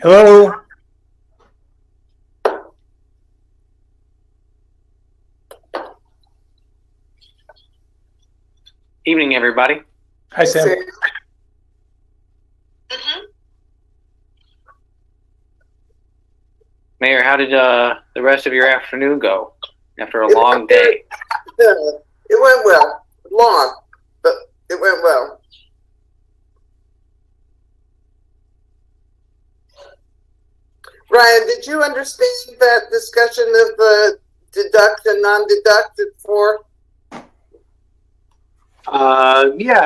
Hello. Evening, everybody. Hi, Sam. Mayor, how did the rest of your afternoon go after a long day? It went well. Long, but it went well. Ryan, did you understand that discussion of the deduct and non-deducted for? Yeah,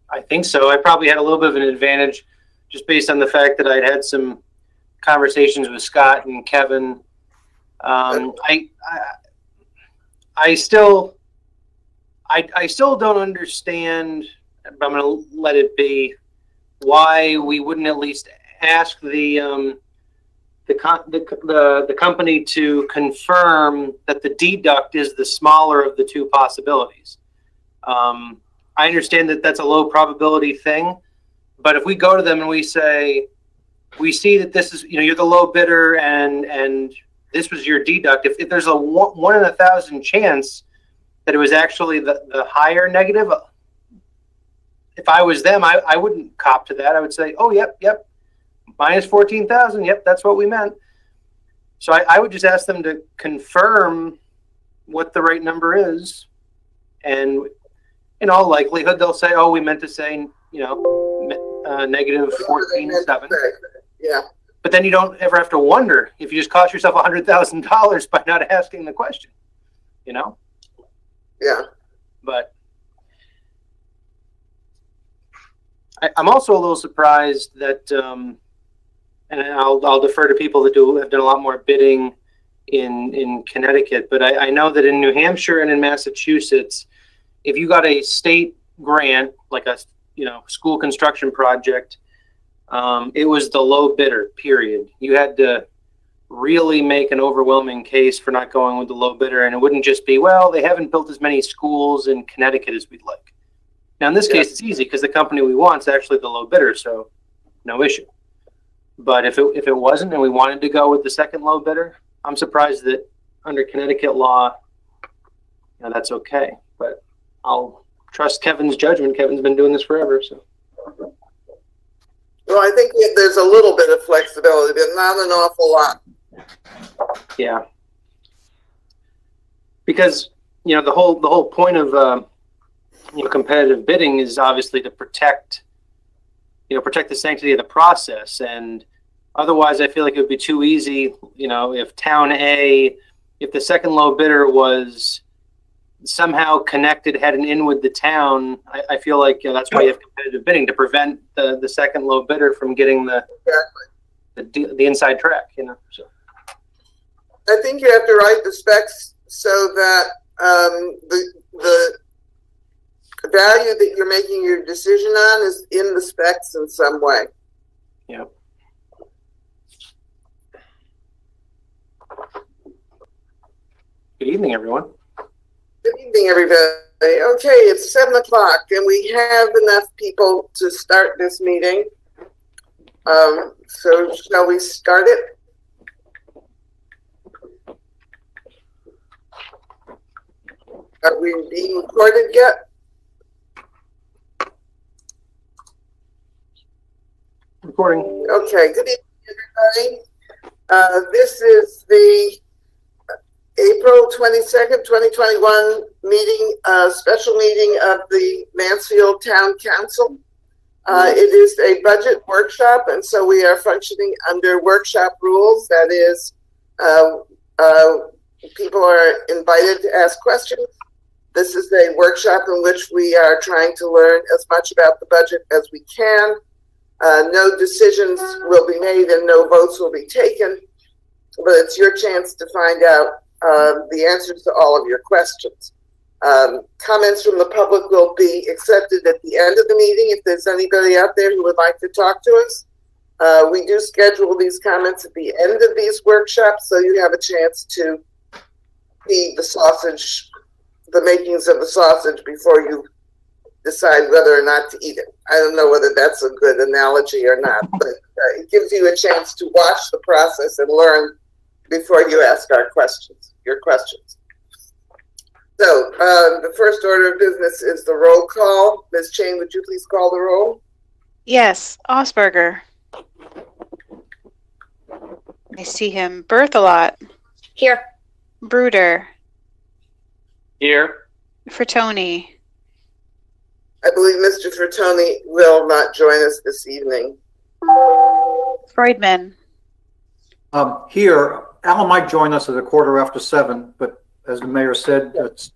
I think so. I probably had a little bit of an advantage just based on the fact that I'd had some conversations with Scott and Kevin. I still don't understand, but I'm going to let it be, why we wouldn't at least ask the company to confirm that the deduct is the smaller of the two possibilities. I understand that that's a low probability thing, but if we go to them and we say, we see that this is, you're the low bidder and this was your deduct, if there's a 1 in 1,000 chance that it was actually the higher negative, if I was them, I wouldn't cop to that. I would say, oh, yep, minus 14,000. Yep, that's what we meant. So I would just ask them to confirm what the right number is. And in all likelihood, they'll say, oh, we meant to say, negative 14.7. Yeah. But then you don't ever have to wonder if you just cost yourself $100,000 by not asking the question, Yeah. But I'm also a little surprised that, and I'll defer to people that have done a lot more bidding in Connecticut, but I know that in New Hampshire and in Massachusetts, if you got a state grant, like a school construction project, it was the low bidder, period. You had to really make an overwhelming case for not going with the low bidder, and it wouldn't just be, well, they haven't built as many schools in Connecticut as we'd like. Now, in this case, it's easy because the company we want is actually the low bidder, so no issue. But if it wasn't and we wanted to go with the second low bidder, I'm surprised that under Connecticut law, that's okay. But I'll trust Kevin's judgment. Kevin's been doing this forever, so. Well, I think there's a little bit of flexibility, but not an awful lot. Yeah. Because, the whole point of competitive bidding is obviously to protect the sanctity of the process. And otherwise, I feel like it would be too easy, if town A, if the second low bidder was somehow connected, had an in with the town, I feel like that's why you have competitive bidding, to prevent the second low bidder from getting the inside track, So. I think you have to write the specs so that the value that you're making your decision on is in the specs in some way. Yep. Good evening, everyone. Good evening, everybody. Okay, it's 7 o'clock, and we have enough people to start this meeting. So shall we start it? Are we being recorded yet? Recording. Okay, good evening, everybody. This is the April 22nd, 2021 meeting, special meeting of the Mansfield Town Council. It is a budget workshop, and so we are functioning under workshop rules. That is, people are invited to ask questions. This is a workshop in which we are trying to learn as much about the budget as we can. No decisions will be made and no votes will be taken, but it's your chance to find out the answers to all of your questions. Comments from the public will be accepted at the end of the meeting if there's anybody out there who would like to talk to us. We do schedule these comments at the end of these workshops, so you have a chance to see the sausage, the makings of the sausage, before you decide whether or not to eat it. I don't know whether that's a good analogy or not, but it gives you a chance to watch the process and learn before you ask your questions. So the first order of business is the roll call. Ms. Chang, would you please call the roll? Yes, Osberger. I see him. Berthelot. Here. Bruder. Here. Fertoni. I believe Mr. Fertoni will not join us this evening. Freudman. Here, Alan might join us at 7:15, but as the mayor said, it's,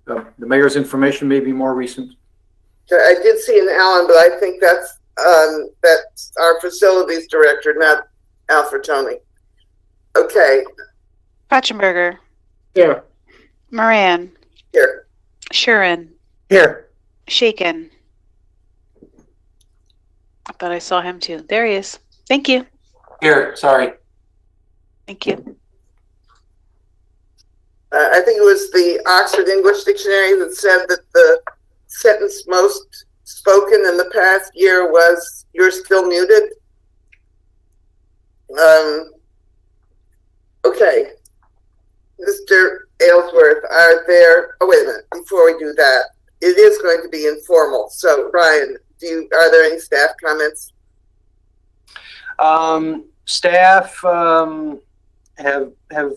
the mayor's information may be more recent. I did see an Alan, but I think that's our facilities director, not Al Fertoni. Okay. Patchenberger. Here. Moran. Here. Shuren. Here. Shaken. I thought I saw him too. There he is. Thank you. Here, sorry. Thank you. I think it was the Oxford English Dictionary that said that the sentence most spoken in the past year was, "You're still muted." Okay. Mr. Aylesworth, oh wait a minute, before we do that, it is going to be informal. So Ryan, are there any staff comments? Staff have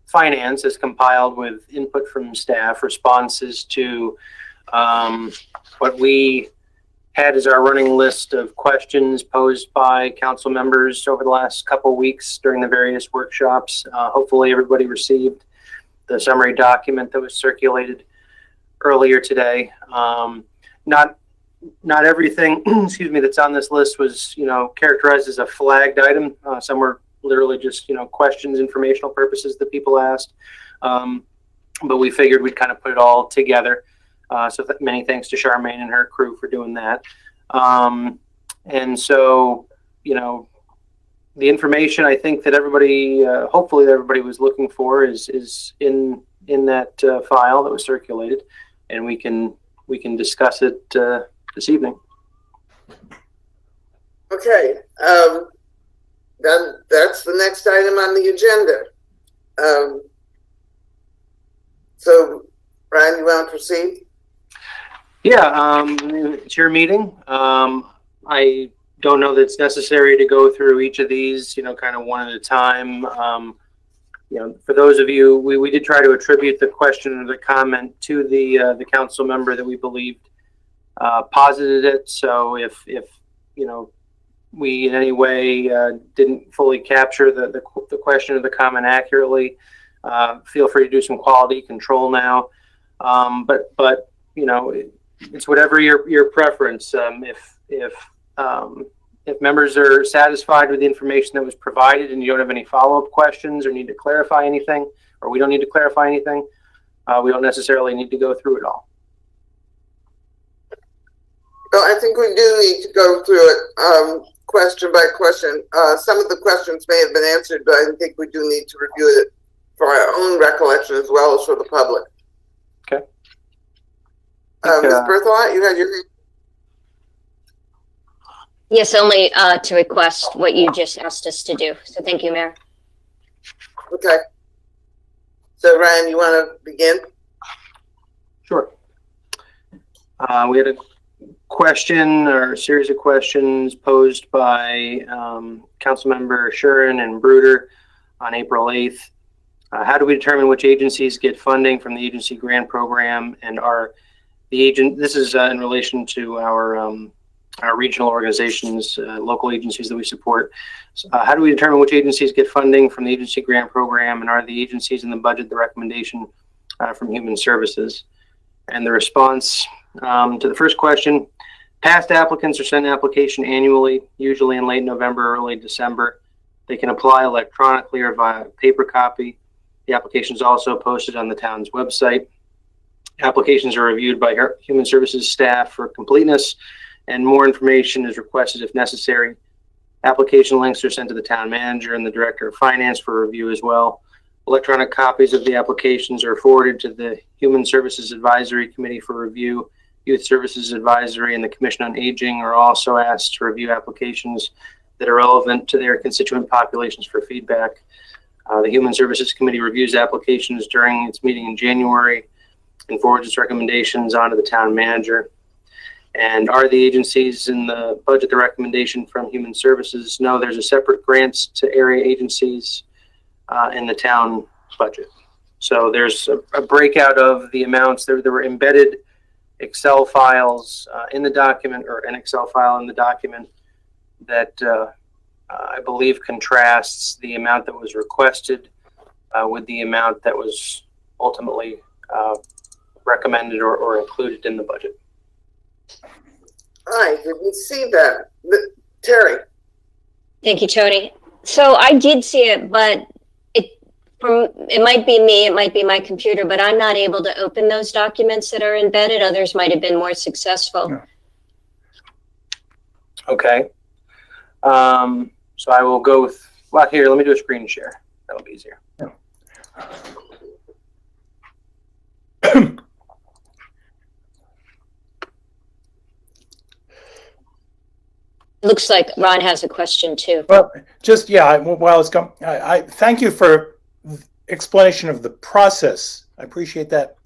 finance has compiled with input from staff responses to what we had as our running list of questions posed by council members over the last couple of weeks during the various workshops. Hopefully everybody received the summary document that was circulated earlier today. Not everything, excuse me, that's on this list was, characterized as a flagged item. Some were literally just, questions, informational purposes that people asked. But we figured we'd kind of put it all together. So many thanks to Charmaine and her crew for doing that. And so, the information I think that everybody, hopefully that everybody was looking for is in that file that was circulated, and we can discuss it this evening. Okay, then that's the next item on the agenda. So, Ryan, you want to proceed? Yeah, it's your meeting. I don't know that it's necessary to go through each of these, kind of one at a time. For those of you, we did try to attribute the question or the comment to the council member that we believed posited it. So if we in any way didn't fully capture the question or the comment accurately, feel free to do some quality control now. But it's whatever your preference. If members are satisfied with the information that was provided and you don't have any follow-up questions or need to clarify anything, or we don't need to clarify anything, we don't necessarily need to go through it all. Well, I think we do need to go through it question by question. Some of the questions may have been answered, but I think we do need to review it for our own recollection as well as for the public. Okay. Ms. Berthelot, you had your hand. Yes, only to request what you just asked us to do. So thank you, Mayor. Okay. So Ryan, you want to begin? Sure. We had a question or a series of questions posed by Councilmember Shuren and Bruder on April 8th. How do we determine which agencies get funding from the agency grant program, and this is in relation to our regional organizations, local agencies that we support. So, how do we determine which agencies get funding from the agency grant program, and are the agencies in the budget the recommendation from Human Services? And the response to the first question, past applicants are sent an application annually, usually in late November, early December. They can apply electronically or via paper copy. The application is also posted on the town's website. Applications are reviewed by Human Services staff for completeness, and more information is requested if necessary. Application links are sent to the town manager and the director of finance for review as well. Electronic copies of the applications are forwarded to the Human Services Advisory Committee for review. Youth Services Advisory and the Commission on Aging are also asked to review applications that are relevant to their constituent populations for feedback. The Human Services Committee reviews applications during its meeting in January and forwards its recommendations onto the town manager. And are the agencies in the budget the recommendation from Human Services? No, there's a separate grants to area agencies in the town budget. So there's a breakout of the amounts. There were embedded Excel files in the document, or an Excel file in the document that I believe contrasts the amount that was requested with the amount that was ultimately recommended or included in the budget. I didn't see that. Terry? Thank you, Tony. So I did see it, but it might be me, it might be my computer, but I'm not able to open those documents that are embedded. Others might have been more successful. Yeah. Okay. So I will go with, well, here, let me do a screen share. That'll be easier. Looks like Ron has a question too. Well, just, yeah, while it's come, I thank you for explanation of the process. I appreciate that.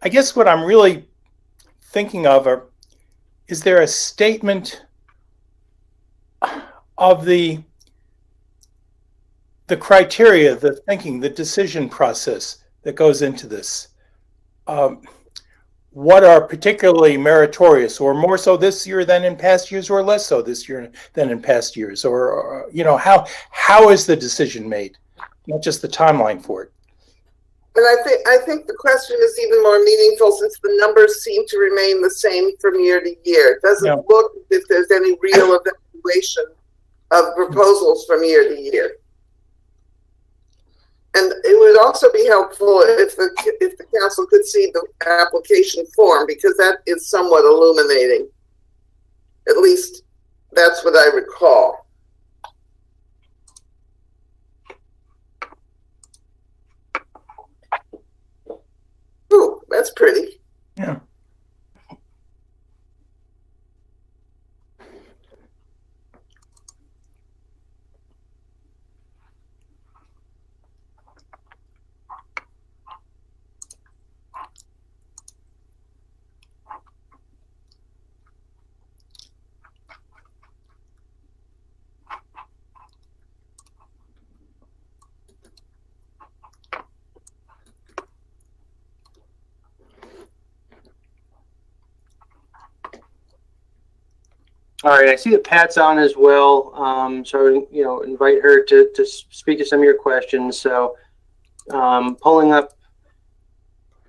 I guess what I'm really thinking of is there a statement of the criteria, the thinking, the decision process that goes into this? What are particularly meritorious, or more so this year than in past years, or less so this year than in past years? Or how is the decision made? Not just the timeline for it. And I think the question is even more meaningful since the numbers seem to remain the same from year to year. It doesn't look as if there's any real evaluation of proposals from year to year. And it would also be helpful if the council could see the application form, because that is somewhat illuminating. At least that's what I recall. Ooh, that's pretty. Yeah. All right, I see that Pat's on as well. So, invite her to speak to some of your questions. So, pulling up.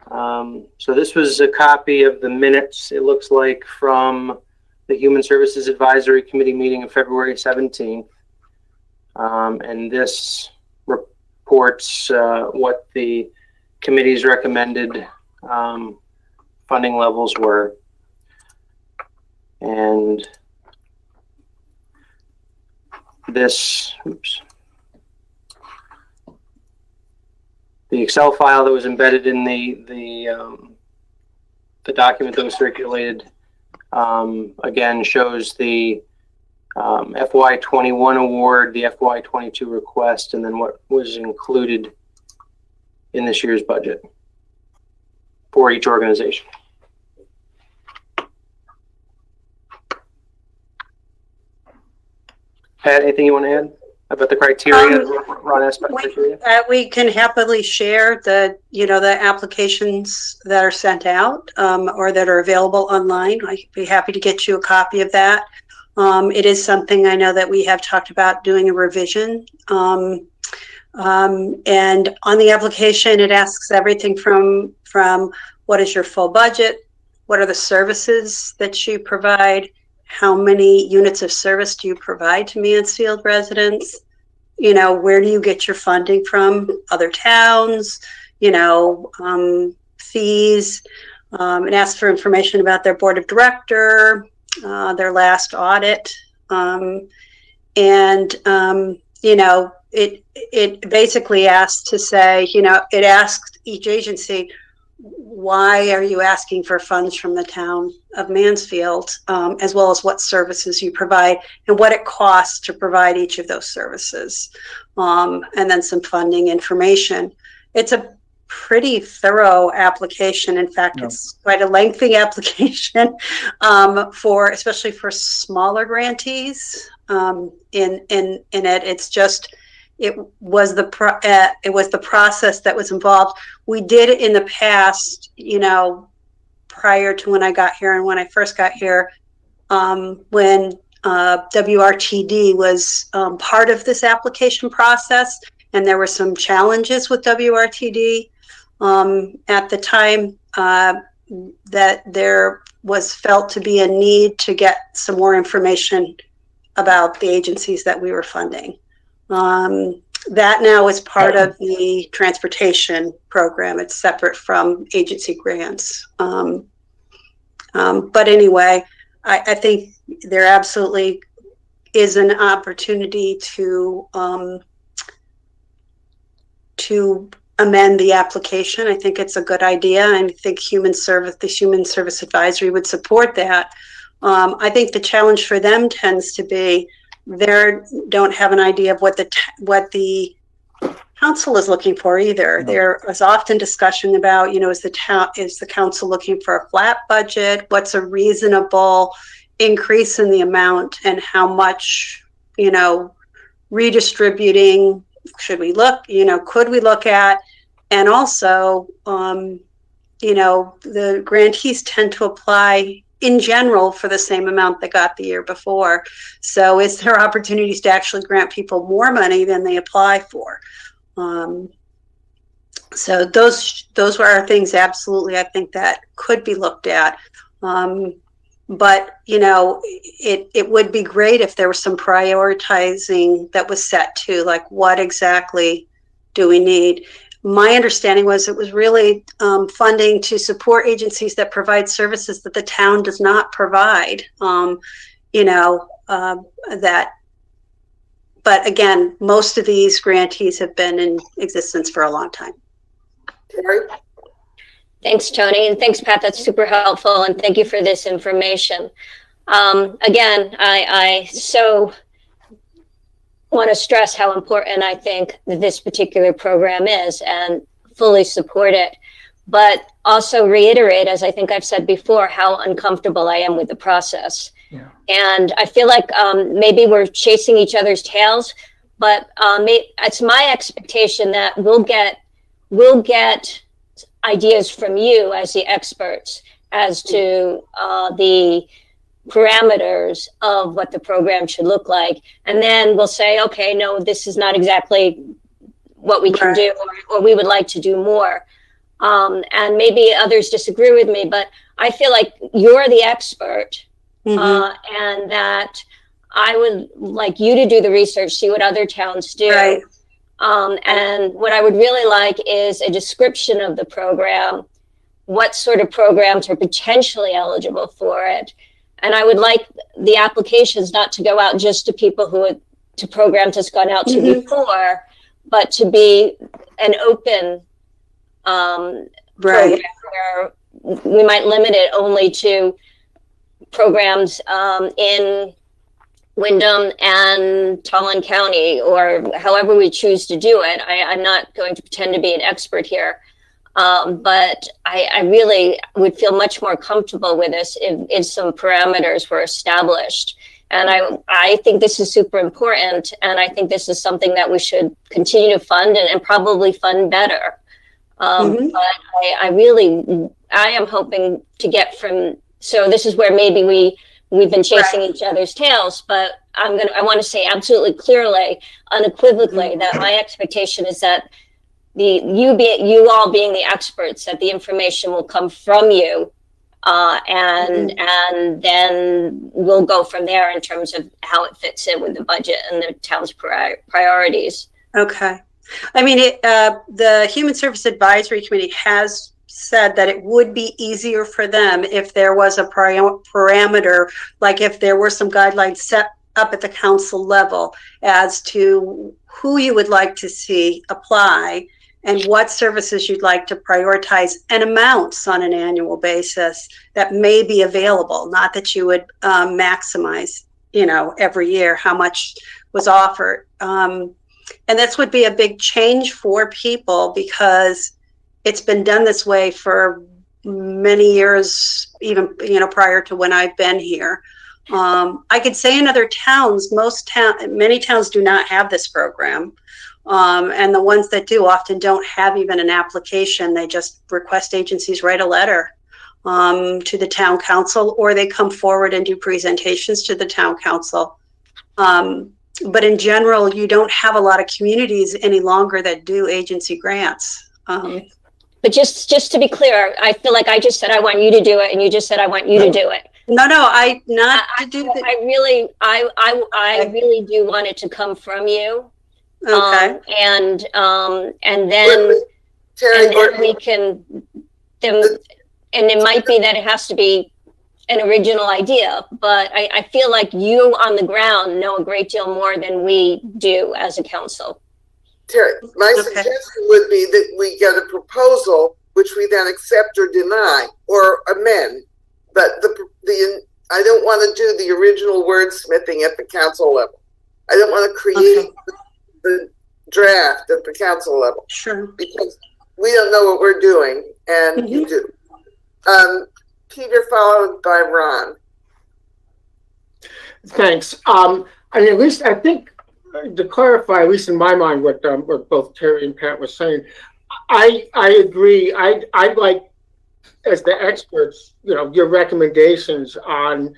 So this was a copy of the minutes, it looks like, from the Human Services Advisory Committee meeting of February 17th. And this reports what the committee's recommended funding levels were. And this, the Excel file that was embedded in the document that was circulated, again shows the FY21 award, the FY22 request, and then what was included in this year's budget for each organization. Pat, anything you want to add about the criteria, Ron asked about criteria? We can happily share the applications that are sent out or that are available online. I'd be happy to get you a copy of that. It is something I know that we have talked about doing a revision. And on the application, it asks everything from what is your full budget, what are the services that you provide, how many units of service do you provide to Mansfield residents? Where do you get your funding from? Other towns, fees. It asks for information about their board of director, their last audit. It basically asks to say, it asks each agency, why are you asking for funds from the town of Mansfield, as well as what services you provide and what it costs to provide each of those services, and then some funding information. It's a pretty thorough application. In fact, Yeah. it's quite a lengthy application, especially for smaller grantees. In it, it's just, it was the process that was involved. We did it in the past, prior to when I got here and when I first got here, when WRTD was part of this application process, and there were some challenges with WRTD at the time, that there was felt to be a need to get some more information about the agencies that we were funding. That now is part of the transportation program. It's separate from agency grants. But anyway, I think there absolutely is an opportunity to amend the application. I think it's a good idea, and I think the Human Service Advisory would support that. I think the challenge for them tends to be they don't have an idea of what the council is looking for either. No. There is often discussion about, is the council looking for a flat budget? What's a reasonable increase in the amount, and how much, redistributing could we look at? And also, the grantees tend to apply in general for the same amount they got the year before. So is there opportunities to actually grant people more money than they apply for? So those are things absolutely I think that could be looked at. But it would be great if there was some prioritizing that was set too, like what exactly do we need? My understanding was it was really funding to support agencies that provide services that the town does not provide. But again, most of these grantees have been in existence for a long time. Terry? Thanks, Tony, and thanks, Pat. That's super helpful, and thank you for this information. Again, I so want to stress how important I think this particular program is, and fully support it, but also reiterate, as I think I've said before, how uncomfortable I am with the process. Yeah. And I feel like maybe we're chasing each other's tails, but it's my expectation that we'll get ideas from you as the experts as to the parameters of what the program should look like. And then we'll say, okay, no, this is not exactly what we can do, or we would like to do more. And maybe others disagree with me, but I feel like you're the expert, and that I would like you to do the research, see what other towns do. Right. And what I would really like is a description of the program, what sort of programs are potentially eligible for it. And I would like the applications not to go out just to people to programs it's gone out to before, but to be an open program where we might limit it only to programs in Windham and Tallinn County, or however we choose to do it. I'm not going to pretend to be an expert here, but I really would feel much more comfortable with this if some parameters were established. And I think this is super important, and I think this is something that we should continue to fund and probably fund better. But I am hoping to get from, so this is where maybe we've been chasing each other's tails, but I want to say absolutely clearly, unequivocally, that my expectation is that you all being the experts, that the information will come from you, and then we'll go from there in terms of how it fits in with the budget and the town's priorities. Okay. I mean, the Human Service Advisory Committee has said that it would be easier for them if there was a parameter, like if there were some guidelines set up at the council level as to who you would like to see apply, and what services you'd like to prioritize and amounts on an annual basis that may be available, not that you would maximize, every year how much was offered. And this would be a big change for people because it's been done this way for many years, even, prior to when I've been here. I could say in other towns, many towns do not have this program. And the ones that do often don't have even an application. They just request agencies write a letter to the town council, or they come forward and do presentations to the town council. But in general, you don't have a lot of communities any longer that do agency grants. But just to be clear, I feel like I just said I want you to do it, and you just said I want you to do it. No, I really do want it to come from you. Okay. And then Terry, we can and it might be that it has to be an original idea, but I feel like you on the ground know a great deal more than we do as a council. Terry, my Okay. suggestion would be that we get a proposal, which we then accept or deny or amend. But I don't want to do the original wordsmithing at the council level. I don't want to create the draft at the council level Sure. because we don't know what we're doing, and you do. Peter, followed by Ron. Thanks. At least I think to clarify, at least in my mind, what both Terry and Pat were saying, I agree. I'd like, as the experts, your recommendations on,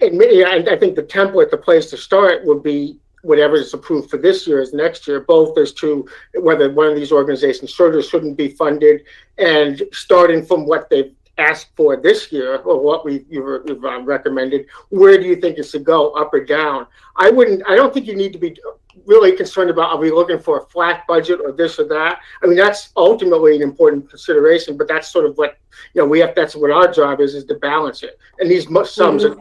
and I think the template, the place to start would be whatever is approved for this year is next year, both as to whether one of these organizations should or shouldn't be funded, and starting from what they've asked for this year or what you've recommended, where do you think it should go, up or down? I don't think you need to be really concerned about, are we looking for a flat budget or this or that? I mean, that's ultimately an important consideration, but that's sort of what, that's what our job is to balance it. And these sums are not,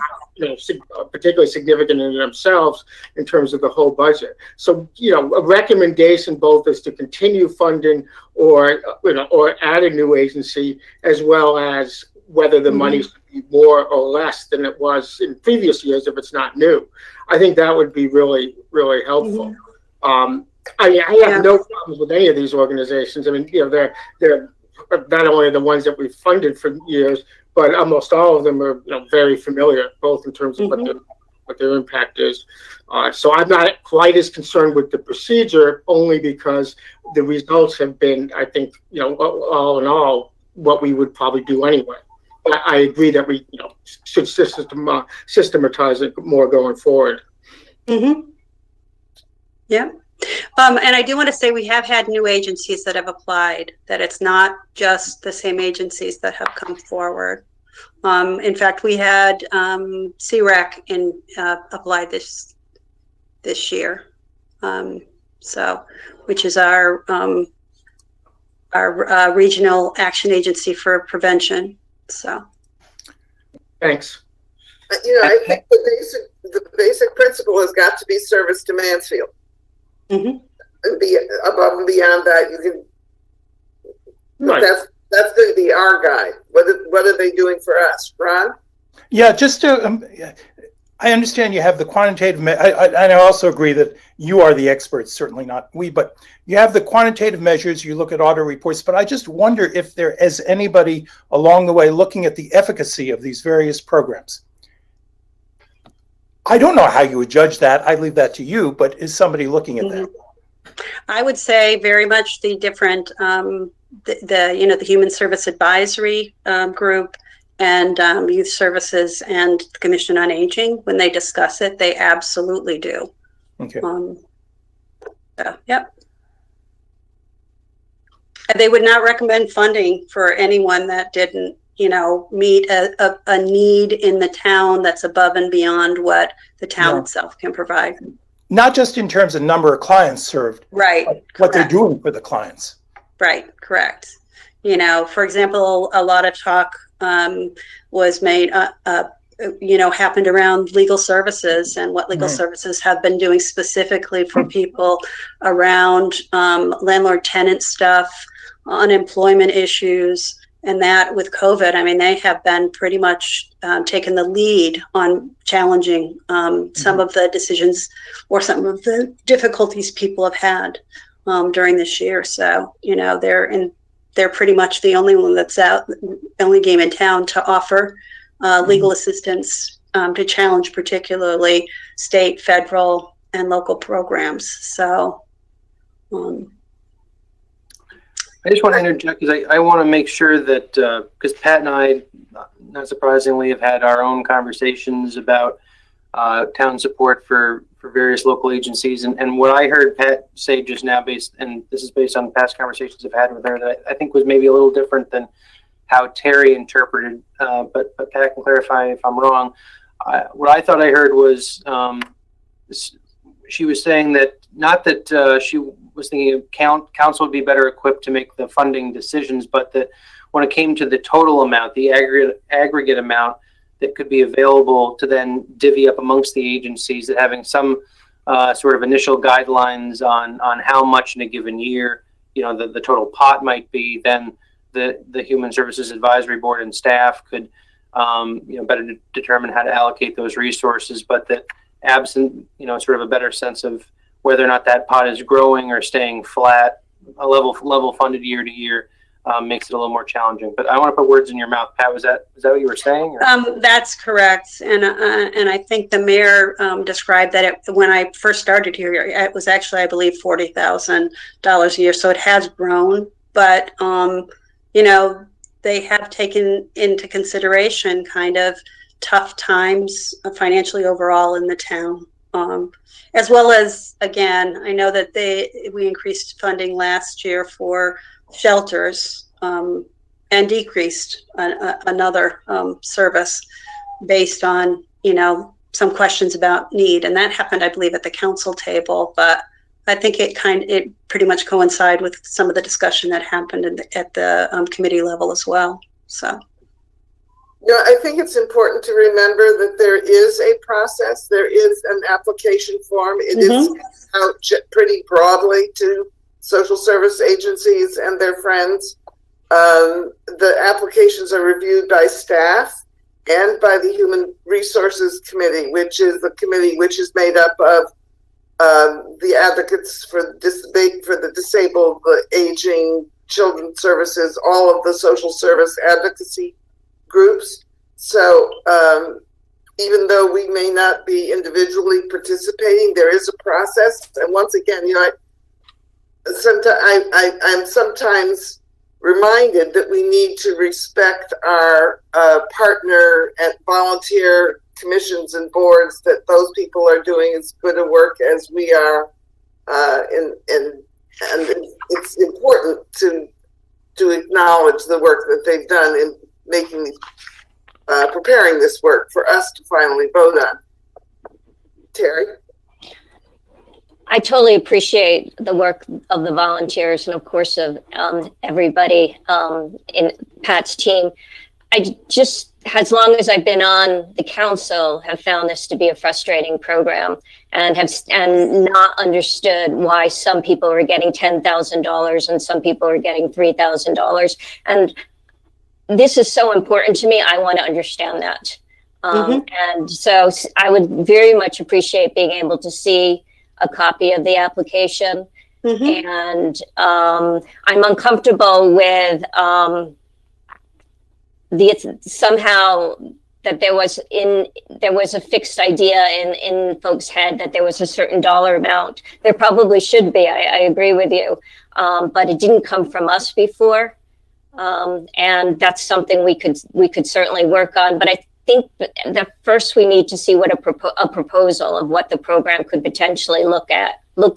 particularly significant in themselves in terms of the whole budget. So, a recommendation both is to continue funding or add a new agency, as well as whether the money should be more or less than it was in previous years if it's not new. I think that would be really, really helpful. I have no problems with any of these organizations. I mean, they're not only the ones that we've funded for years, but almost all of them are very familiar, both in terms of what their impact is. So I'm not quite as concerned with the procedure, only because the results have been, I think, all in all, what we would probably do anyway. I agree that we should systematize it more going forward. Yeah. And I do want to say we have had new agencies that have applied, that it's not just the same agencies that have come forward. In fact, we had CREC applied this year. Which is our regional action agency for prevention. So. Thanks. I think the basic principle has got to be service to Mansfield. And be above and beyond that, you can. Right. That's going to be our guide. What are they doing for us, Ron? Yeah, just to, I understand you have the quantitative, and I also agree that you are the experts, certainly not we, but you have the quantitative measures, you look at audit reports, but I just wonder if there is anybody along the way looking at the efficacy of these various programs. I don't know how you would judge that. I leave that to you, but is somebody looking at that? I would say very much the different, the Human Service Advisory Group and Youth Services and the Commission on Aging, when they discuss it, they absolutely do. Okay. Yep. And they would not recommend funding for anyone that didn't, meet a need in the town that's above and beyond what the town itself can provide. Not just in terms of number of clients served, Right. what they're Correct. doing for the clients. Right, correct. For example, a lot of talk was made happened around legal services and what legal Right. services have been doing specifically for people around landlord-tenant stuff, unemployment issues, and that with COVID. I mean, they have been pretty much taking the lead on challenging some of the decisions or some of the difficulties people have had during this year. So, they're pretty much the only one that's out, only game in town to offer legal assistance to challenge particularly state, federal, and local programs. So, I just want to interject because I want to make sure that, because Pat and I, not surprisingly, have had our own conversations about town support for various local agencies. And what I heard Pat say just now, and this is based on past conversations I've had with her, that I think was maybe a little different than how Terry interpreted, but Pat can clarify if I'm wrong. What I thought I heard was she was saying that, not that she was thinking council would be better equipped to make the funding decisions, but that when it came to the total amount, the aggregate amount that could be available to then divvy up amongst the agencies, that having some sort of initial guidelines on how much in a given year, the total pot might be, then the Human Services Advisory Board and staff could, better determine how to allocate those resources, but that absent, sort of a better sense of whether or not that pot is growing or staying flat, a level funded year to year, makes it a little more challenging. But I want to put words in your mouth, Pat. Is that what you were saying? Or? That's correct, and I think the mayor described that when I first started here, it was actually, I believe, $40,000 a year. So it has grown, but they have taken into consideration kind of tough times financially overall in the town. As well as, again, I know that we increased funding last year for shelters and decreased another service based on, some questions about need. And that happened, I believe, at the council table. But I think it pretty much coincided with some of the discussion that happened at the committee level as well. So. I think it's important to remember that there is a process. There is an application form. It is out pretty broadly to social service agencies and their friends. The applications are reviewed by staff and by the Human Resources Committee, which is the committee which is made up of the advocates for the disabled, the aging, children's services, all of the social service advocacy groups. So even though we may not be individually participating, there is a process. And once again, I'm sometimes reminded that we need to respect our partner and volunteer commissions and boards, that those people are doing as good a work as we are, and it's important to acknowledge the work that they've done in making preparing this work for us to finally vote on. Terry? I totally appreciate the work of the volunteers and, of course, of everybody in Pat's team. I just, as long as I've been on the council, have found this to be a frustrating program and not understood why some people are getting $10,000 and some people are getting $3,000. And this is so important to me. I want to understand that. And so I would very much appreciate being able to see a copy of the application. And I'm uncomfortable with somehow that there was a fixed idea in folks' head that there was a certain dollar amount. There probably should be. I agree with you, but it didn't come from us before, and that's something we could certainly work on. But I think that first we need to see what a proposal of what the program could potentially look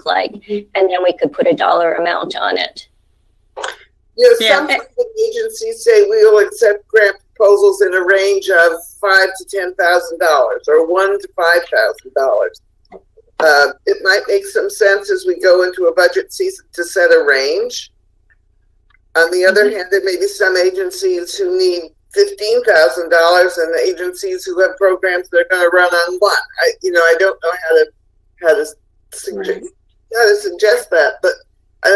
like, and then we could put a dollar amount on it. Some agencies say we will accept grant proposals in a range of $5,000 to $10,000 or $1,000 to $5,000. It might make some sense as we go into a budget season to set a range. On the other hand, there may be some agencies who need $15,000 and agencies who have programs that are going to run on one. I don't know how to suggest that, but I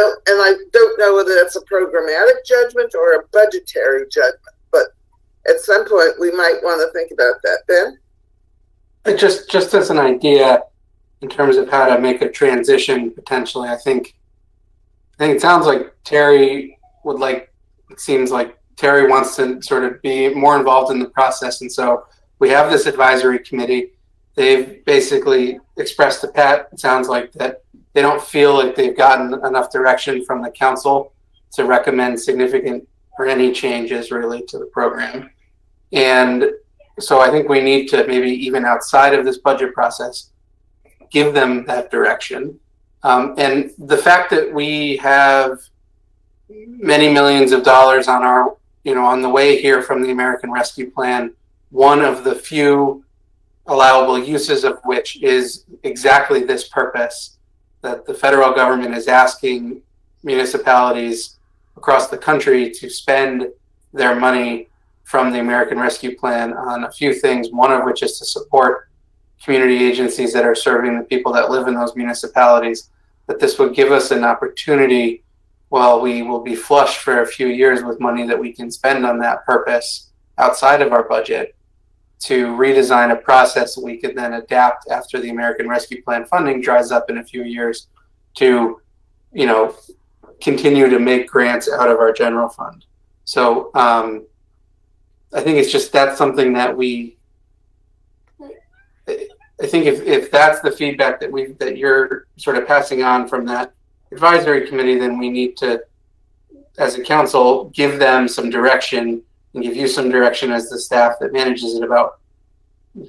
don't know whether that's a programmatic judgment or a budgetary judgment. But at some point, we might want to think about that. Ben? Just as an idea in terms of how to make a transition potentially, I think it sounds like Terry would like. It seems like Terry wants to sort of be more involved in the process, and so we have this advisory committee. They've basically expressed to Pat, it sounds like, that they don't feel like they've gotten enough direction from the council to recommend significant or any changes really to the program. And so I think we need to maybe even outside of this budget process, give them that direction. And the fact that we have many millions of dollars on our, on the way here from the American Rescue Plan, one of the few allowable uses of which is exactly this purpose, that the federal government is asking municipalities across the country to spend their money from the American Rescue Plan on a few things, one of which is to support community agencies that are serving the people that live in those municipalities, that this would give us an opportunity while we will be flush for a few years with money that we can spend on that purpose outside of our budget, to redesign a process that we could then adapt after the American Rescue Plan funding dries up in a few years to, continue to make grants out of our general fund. So I think it's just, that's something that I think if that's the feedback that you're sort of passing on from that advisory committee, then we need to, as a council, give them some direction and give you some direction as the staff that manages it about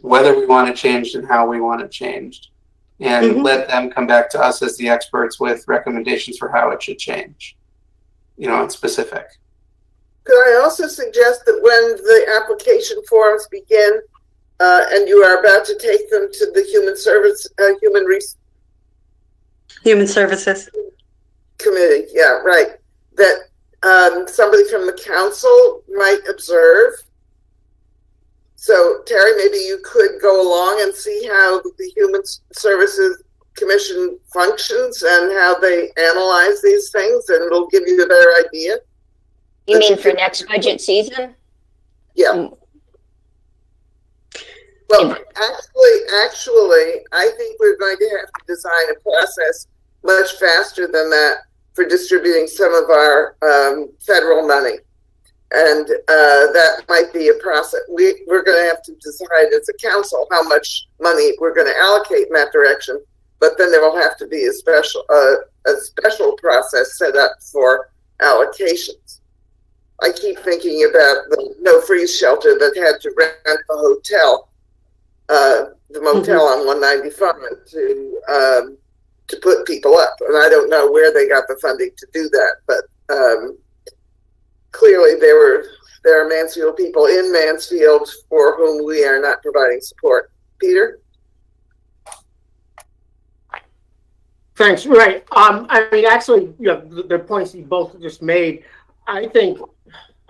whether we want to change and how we want it changed, and let them come back to us as the experts with recommendations for how it should change, in specific. Could I also suggest that when the application forms begin and you are about to take them to the Human Services Committee, yeah, right, that somebody from the council might observe. So, Terry, maybe you could go along and see how the Human Services Commission functions and how they analyze these things, and it'll give you a better idea. You mean for next budget season? Yeah. Well, actually, I think we're going to have to design a process much faster than that for distributing some of our federal money. And that might be a process. We're going to have to decide as a council how much money we're going to allocate in that direction. But then there will have to be a special process set up for allocations. I keep thinking about the No Freeze shelter that had to rent a hotel, the motel on 195 to put people up. And I don't know where they got the funding to do that, but clearly there are Mansfield people in Mansfield for whom we are not providing support. Peter? Thanks. Right. Actually, the points you both just made, I think,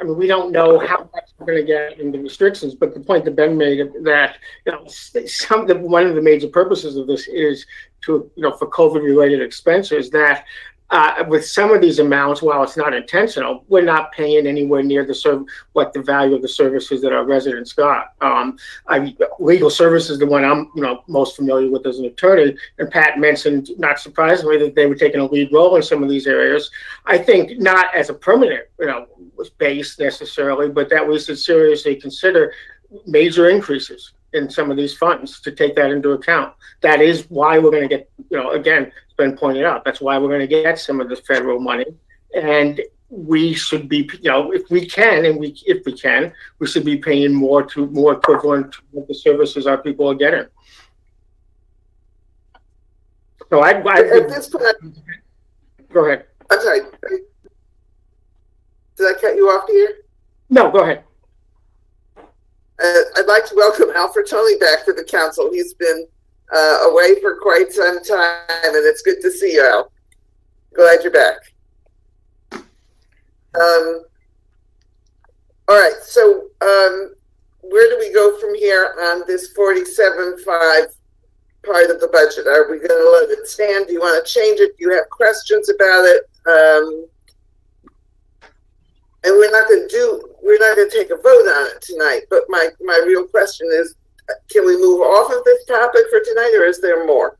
we don't know how much we're going to get in the restrictions, but the point that Ben made that, one of the major purposes of this is to, for COVID-related expenses, that with some of these amounts, while it's not intentional, we're not paying anywhere near what the value of the services that our residents got. Legal service is the one I'm, most familiar with as an attorney. And Pat mentioned, not surprisingly, that they were taking a lead role in some of these areas. I think not as a permanent, base necessarily, but that we should seriously consider major increases in some of these funds to take that into account. That is why we're going to get, again, it's been pointed out, that's why we're going to get some of the federal money. And we should be, if we can, we should be paying more equivalent to what the services our people are getting. So at this point, go ahead. I'm sorry. Did I cut you off, Peter? No, go ahead. I'd like to welcome Alfred Tony back to the council. He's been away for quite some time, and it's good to see you, Al. Glad you're back. All right, so where do we go from here on this 47.5 part of the budget? Are we going to let it stand? Do you want to change it? Do you have questions about it? And we're not going to take a vote on it tonight. But my real question is, can we move off of this topic for tonight, or is there more?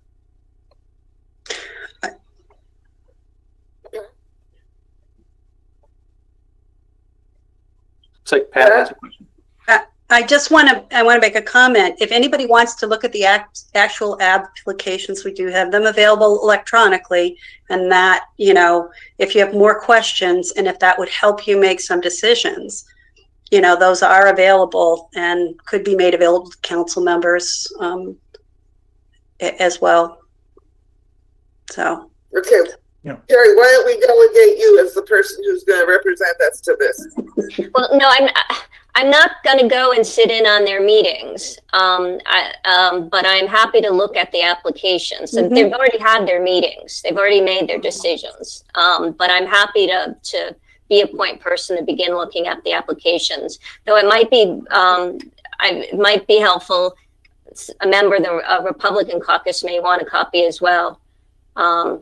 It's like Pat has a question. I want to make a comment. If anybody wants to look at the actual applications, we do have them available electronically, and that, you know, if you have more questions and if that would help you make some decisions, you know, those are available and could be made available to council members as well. So. Okay. Yeah. Terry, why don't we delegate you as the person who's going to represent us to this? Well, no, I'm not going to go and sit in on their meetings, but I'm happy to look at the applications. And they've already had their meetings. They've already made their decisions. But I'm happy to be a point person to begin looking at the applications. Though it might be it might be helpful. A member of the Republican caucus may want a copy as well. I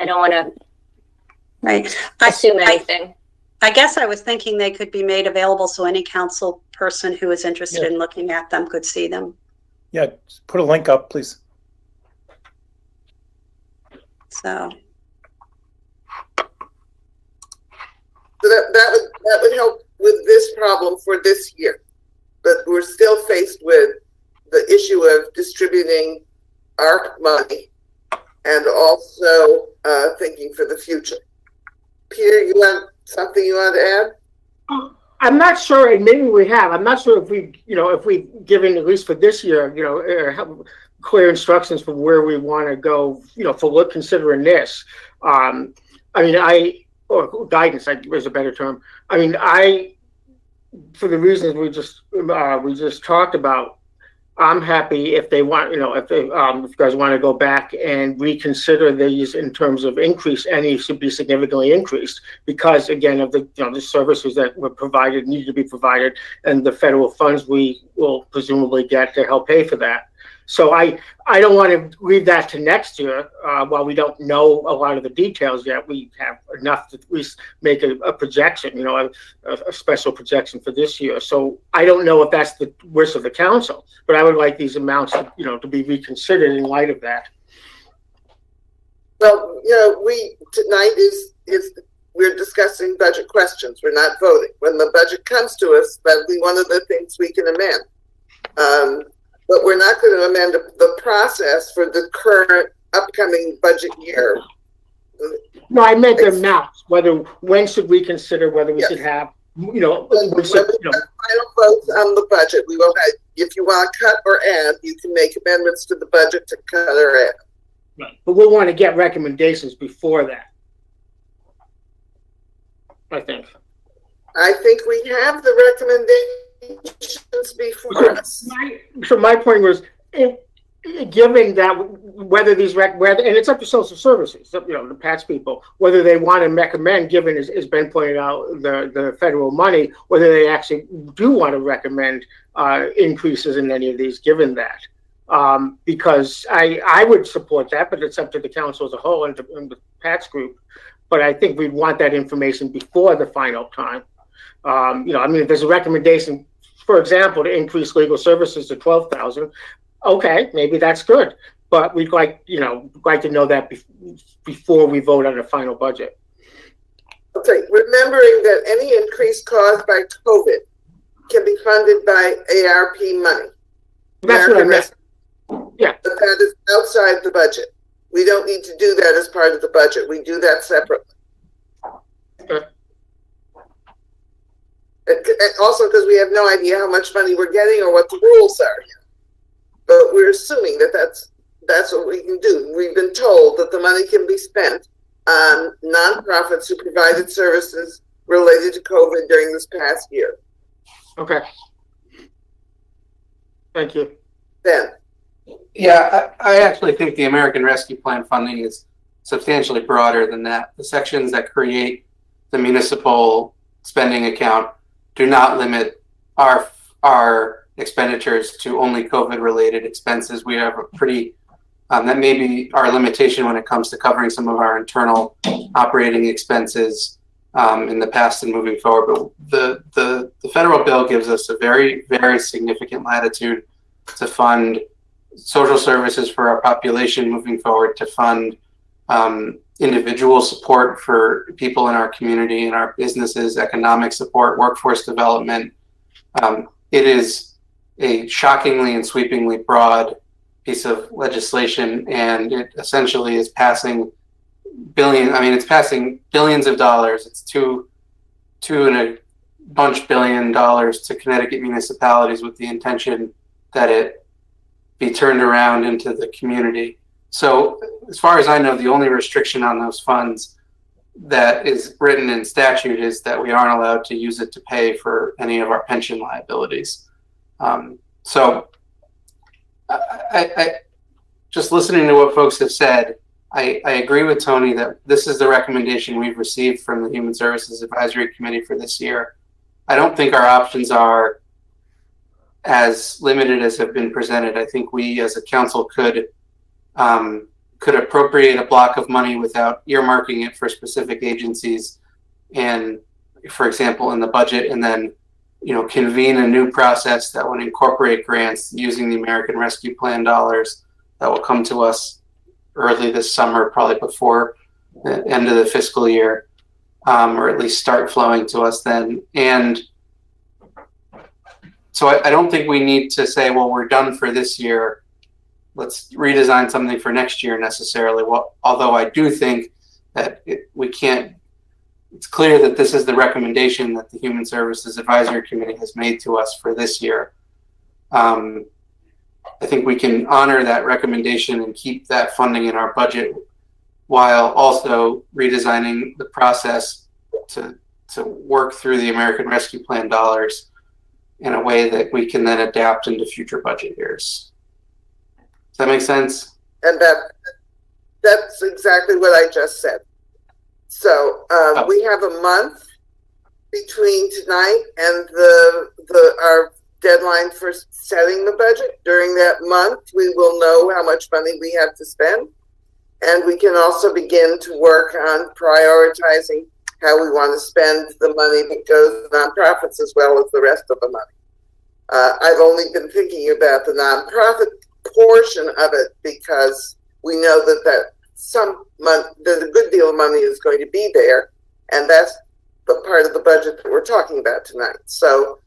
don't want to assume anything. I guess I was thinking they could be made available so any council person who is interested in looking at them could see them. Yeah, just put a link up, please. So. So that would help with this problem for this year. But we're still faced with the issue of distributing ARC money and also thinking for the future. Peter, you want something you want to add? I'm not sure, and maybe we have. I'm not sure if we've given, at least for this year, clear instructions for where we want to go, for considering this. Or guidance, is a better term. For the reasons we just talked about, I'm happy if they want, if you guys want to go back and reconsider these in terms of increase, any should be significantly increased because, again, of the services that were provided, need to be provided, and the federal funds we will presumably get to help pay for that. So I don't want to leave that to next year. While we don't know a lot of the details yet, we have enough to at least make a projection, a special projection for this year. So I don't know if that's the wish of the council, but I would like these amounts, to be reconsidered in light of that. Well, tonight we're discussing budget questions. We're not voting. When the budget comes to us, that'll be one of the things we can amend. But we're not going to amend the process for the current upcoming budget year. No, I meant the amounts. When should we consider whether we should have, When we have final votes on the budget, we will have. If you want to cut or add, you can make amendments to the budget to cut or add. Right. But we'll want to get recommendations before that. I think we have the recommendations before us. So my point was, given that whether and it's up to social services, the Pat's people, whether they want to recommend, given as Ben pointed out, the federal money, whether they actually do want to recommend increases in any of these, given that. Because I would support that, but it's up to the council as a whole and the Pat's group. But I think we'd want that information before the final time. If there's a recommendation, for example, to increase legal services to 12,000, okay, maybe that's good. But we'd like to know that before we vote on the final budget. Okay, remembering that any increase caused by COVID can be funded by ARP money. That's what I meant. Yeah. But that is outside the budget. We don't need to do that as part of the budget. We do that separately. Okay. Also, because we have no idea how much money we're getting or what the rules are yet. But we're assuming that that's what we can do. We've been told that the money can be spent on nonprofits who provided services related to COVID during this past year. Okay. Thank you. Ben. Yeah, I actually think the American Rescue Plan funding is substantially broader than that. The sections that create the municipal spending account do not limit our expenditures to only COVID-related expenses. We have a pretty that may be our limitation when it comes to covering some of our internal operating expenses in the past and moving forward. But the federal bill gives us a very, very significant latitude to fund social services for our population moving forward, to fund individual support for people in our community and our businesses, economic support, workforce development. It is a shockingly and sweepingly broad piece of legislation, and it essentially is passing it's passing billions of dollars. It's two and a bunch $billion to Connecticut municipalities with the intention that it be turned around into the community. So as far as I know, the only restriction on those funds that is written in statute is that we aren't allowed to use it to pay for any of our pension liabilities. So I just listening to what folks have said, I agree with Tony that this is the recommendation we've received from the Human Services Advisory Committee for this year. I don't think our options are as limited as have been presented. I think we as a council could appropriate a block of money without earmarking it for specific agencies, and for example in the budget, and then convene a new process that would incorporate grants using the American Rescue Plan dollars that will come to us early this summer, probably before the end of the fiscal year, or at least start flowing to us then. And so I don't think we need to say, well, we're done for this year, let's redesign something for next year necessarily. Well, although I do think that it's clear that this is the recommendation that the Human Services Advisory Committee has made to us for this year. I think we can honor that recommendation and keep that funding in our budget while also redesigning the process to work through the American Rescue Plan dollars in a way that we can then adapt into future budget years. Does that make sense? And that's exactly what I just said. So we have a month between tonight and our deadline for setting the budget. During that month, we will know how much money we have to spend, and we can also begin to work on prioritizing how we want to spend the money that goes to nonprofits as well as the rest of the money. I've only been thinking about the nonprofit portion of it because we know that there's a good deal of money is going to be there, and that's the part of the budget that we're talking about tonight. So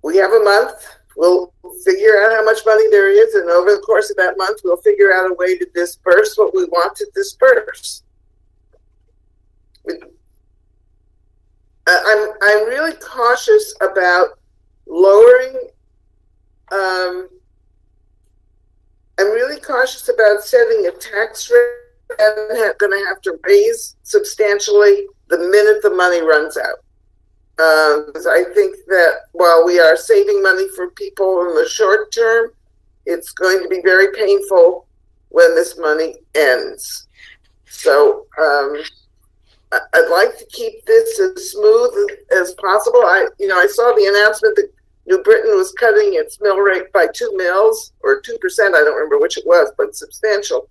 we have a month. We'll figure out how much money there is, and over the course of that month, we'll figure out a way to disperse what we want to disperse. I'm really cautious about lowering. I'm really cautious about setting a tax rate and going to have to raise substantially the minute the money runs out. Because I think that while we are saving money for people in the short term, it's going to be very painful when this money ends. So I'd like to keep this as smooth as possible. I saw the announcement that New Britain was cutting its mill rate by 2 mils or 2%. I don't remember which it was, but substantial.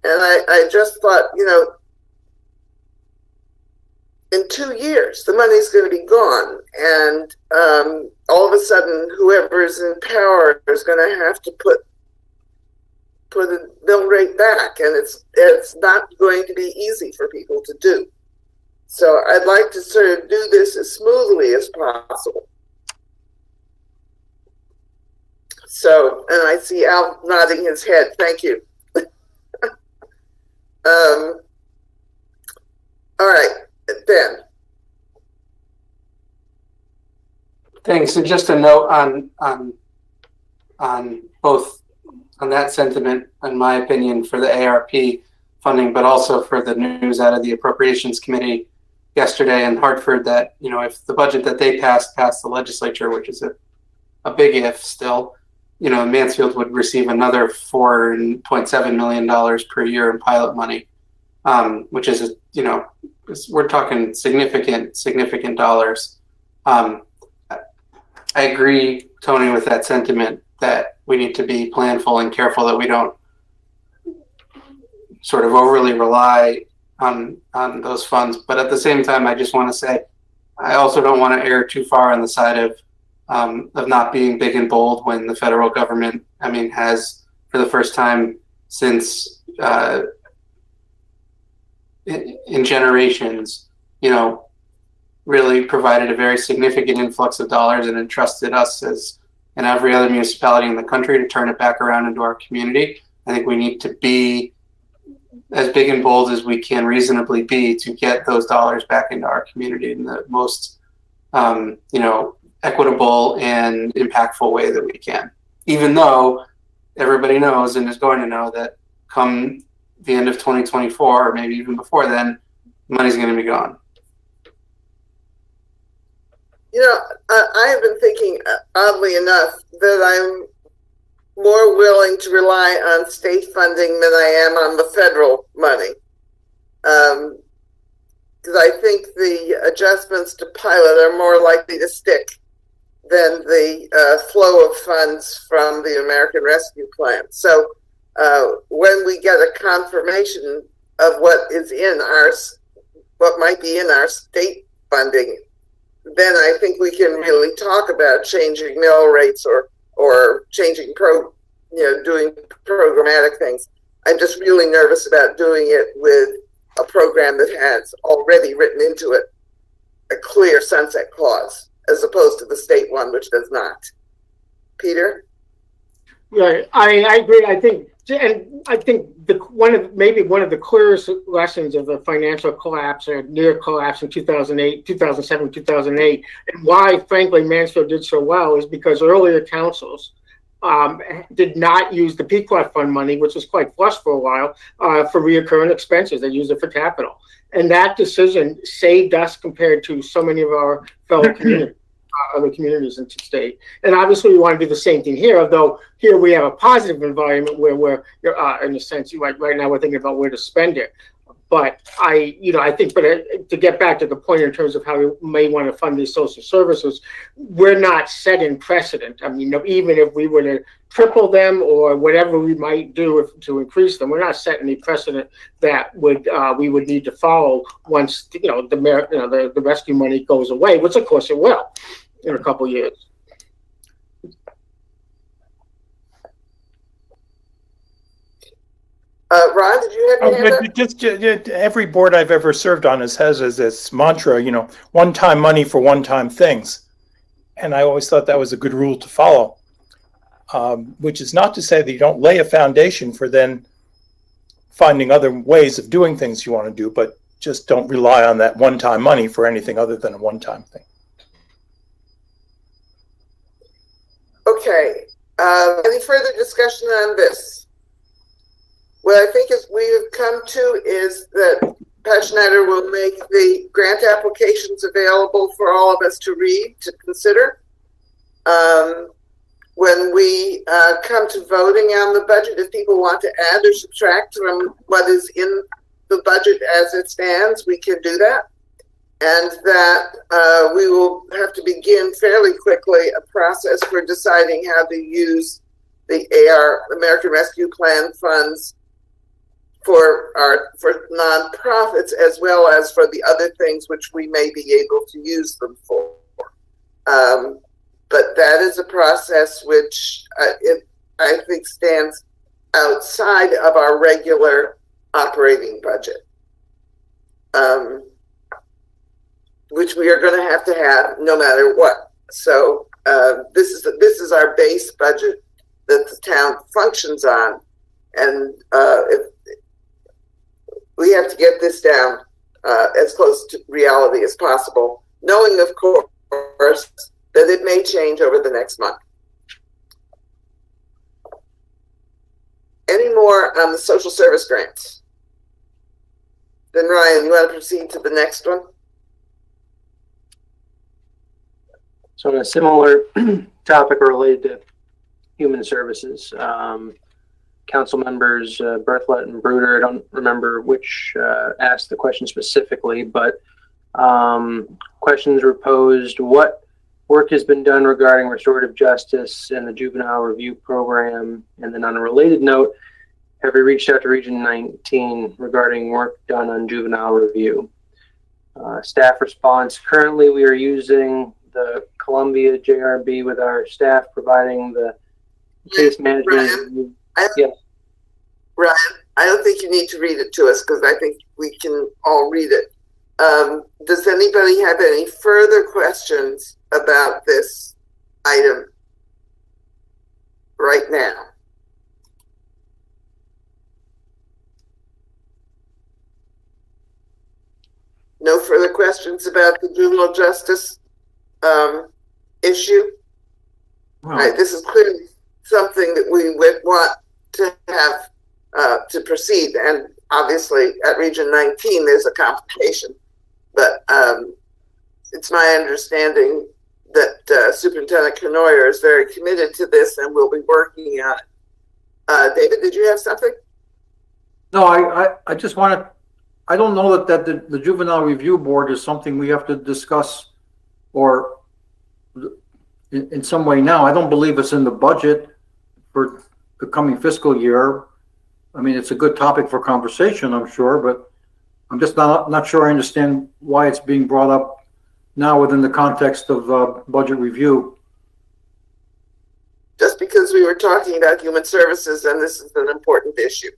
And I just thought, in 2 years, the money's going to be gone. And all of a sudden, whoever is in power is going to have to put the mill rate back. And it's not going to be easy for people to do. So I'd like to sort of do this as smoothly as possible. So, and I see Al nodding his head. Thank you. All right, Ben. Thanks. And just a note on both on that sentiment, in my opinion, for the ARP funding, but also for the news out of the Appropriations Committee yesterday in Hartford that, if the budget that they passed the legislature, which is a big if still, Mansfield would receive another $4.7 million per year in pilot money, which is, we're talking significant dollars. I agree, Tony, with that sentiment that we need to be planful and careful that we don't sort of overly rely on those funds. But at the same time, I just want to say, I also don't want to err too far on the side of not being big and bold when the federal government, I mean, has for the first time since in generations, you know, really provided a very significant influx of dollars and entrusted us as and every other municipality in the country to turn it back around into our community. I think we need to be as big and bold as we can reasonably be to get those dollars back into our community in the most, you know, equitable and impactful way that we can. Even though everybody knows and is going to know that come the end of 2024, or maybe even before then, money's going to be gone. You know, I have been thinking, oddly enough, that I'm more willing to rely on state funding than I am on the federal money. Because I think the adjustments to pilot are more likely to stick than the flow of funds from the American Rescue Plan. So when we get a confirmation of what might be in our state funding, then I think we can really talk about changing mill rates or changing doing programmatic things. I'm just really nervous about doing it with a program that has already written into it a clear sunset clause, as opposed to the state one, which does not. Peter? Right, I agree. I think one of the clearest lessons of the financial collapse or near collapse in 2007, 2008, and why, frankly, Mansfield did so well is because earlier councils did not use the PQAT fund money, which was quite flush for a while, for reoccurring expenses. They used it for capital. And that decision saved us compared to so many of our fellow other communities in the state. And obviously we want to do the same thing here, although here we have a positive environment where we're, in a sense, right now we're thinking about where to spend it. But I think, to get back to the point in terms of how we may want to fund these social services, we're not setting precedent. I mean, even if we were to triple them or whatever we might do to increase them, we're not setting any precedent that we would need to follow once the rescue money goes away, which of course it will in a couple years. Ron, did you have any hand up? Just every board I've ever served on has as this mantra, one-time money for one-time things. And I always thought that was a good rule to follow, which is not to say that you don't lay a foundation for then finding other ways of doing things you want to do, but just don't rely on that one-time money for anything other than a one-time thing. Okay. Any further discussion on this? What I think is we have come to is that Pat Schneider will make the grant applications available for all of us to read, to consider. When we come to voting on the budget, if people want to add or subtract from what is in the budget as it stands, we can do that. And that we will have to begin fairly quickly a process for deciding how to use the American Rescue Plan funds for nonprofits, as well as for the other things which we may be able to use them for. But that is a process which I think stands outside of our regular operating budget, which we are going to have no matter what. So this is our base budget that the town functions on, and if we have to get this down as close to reality as possible, knowing, of course, that it may change over the next month. Any more on the social service grants? Then Ryan, you want to proceed to the next one? So on a similar topic related to human services, council members Berthelot and Bruder, I don't remember which asked the question specifically, but Questions were posed. What work has been done regarding restorative justice and the juvenile review program? And then on a related note, have we reached out to Region 19 regarding work done on juvenile review? Staff response. Currently, we are using the Columbia JRB with our staff providing the case management. Ryan, I don't think you need to read it to us because I think we can all read it. Does anybody have any further questions about this item right now? No further questions about the juvenile justice issue? All right, this is clearly something that we would want to have to proceed, and obviously at Region 19 there's a complication, but it's my understanding that Superintendent Knoyer is very committed to this and will be working on it. David, did you have something? No, I just wanted, I don't know that the Juvenile Review Board is something we have to discuss or in some way now. I don't believe it's in the budget for the coming fiscal year. I mean, it's a good topic for conversation, I'm sure, but I'm just not sure I understand why it's being brought up now within the context of budget review. Just because we were talking about human services and this is an important issue.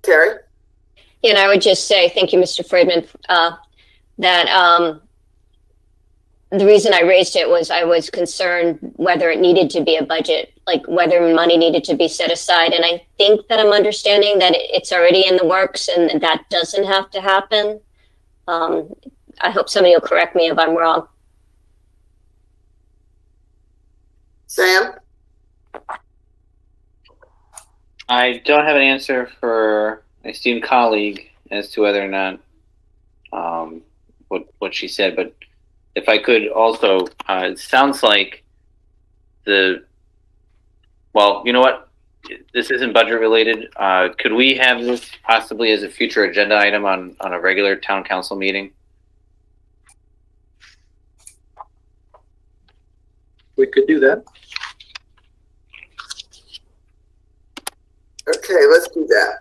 Terry? And I would just say, thank you, Mr. Friedman, that the reason I raised it was I was concerned whether it needed to be a budget, like whether money needed to be set aside. And I think that I'm understanding that it's already in the works and that doesn't have to happen. I hope somebody will correct me if I'm wrong. Sam? I don't have an answer for my esteemed colleague as to whether or not what she said, but if I could also, it sounds like well, you know what? This isn't budget related. Could we have this possibly as a future agenda item on a regular town council meeting? We could do that. Okay, let's do that.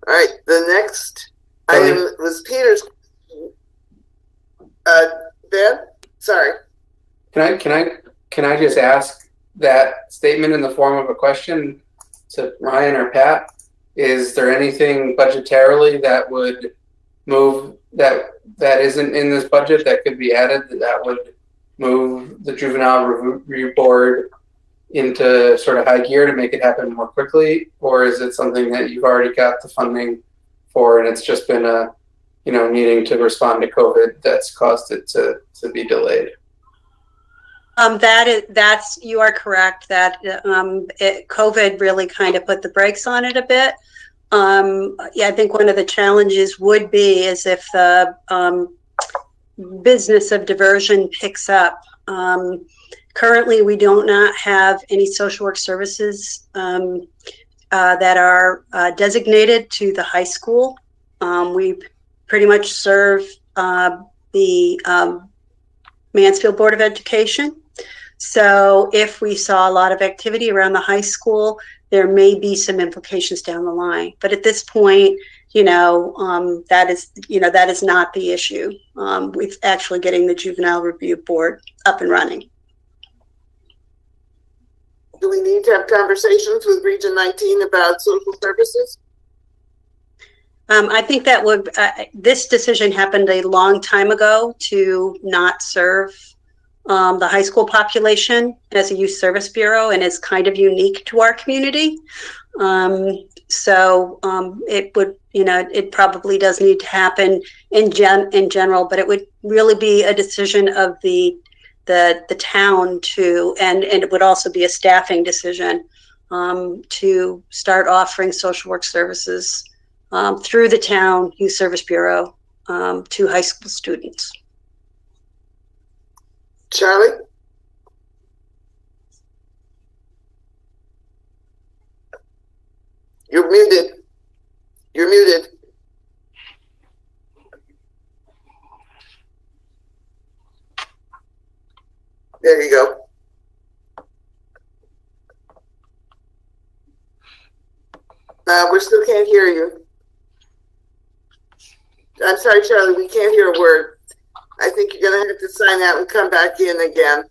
All right, the next item was Peter's. Ben? Sorry. Can I just ask that statement in the form of a question to Ryan or Pat? Is there anything budgetarily that would move that isn't in this budget that could be added that would move the Juvenile Review Board into sort of high gear to make it happen more quickly? Or is it something that you've already got the funding for and it's just been a needing to respond to COVID that's caused it to be delayed? You are correct that COVID really kind of put the brakes on it a bit. I think one of the challenges would be is if the business of diversion picks up. Currently, we do not have any social work services that are designated to the high school. We pretty much serve the Mansfield Board of Education. So if we saw a lot of activity around the high school, there may be some implications down the line. But at this point, that is not the issue. With actually getting the Juvenile Review Board up and running. Do we need to have conversations with Region 19 about social services? I think that would, this decision happened a long time ago to not serve the high school population as a youth service bureau, and it's kind of unique to our community. So it would, it probably does need to happen in general, but it would really be a decision of the town to, and it would also be a staffing decision to start offering social work services through the town youth service bureau to high school students. Charlie? You're muted. You're muted. We still can't hear you. I'm sorry, Charlie, we can't hear a word. I think you're gonna have to sign out and come back in again.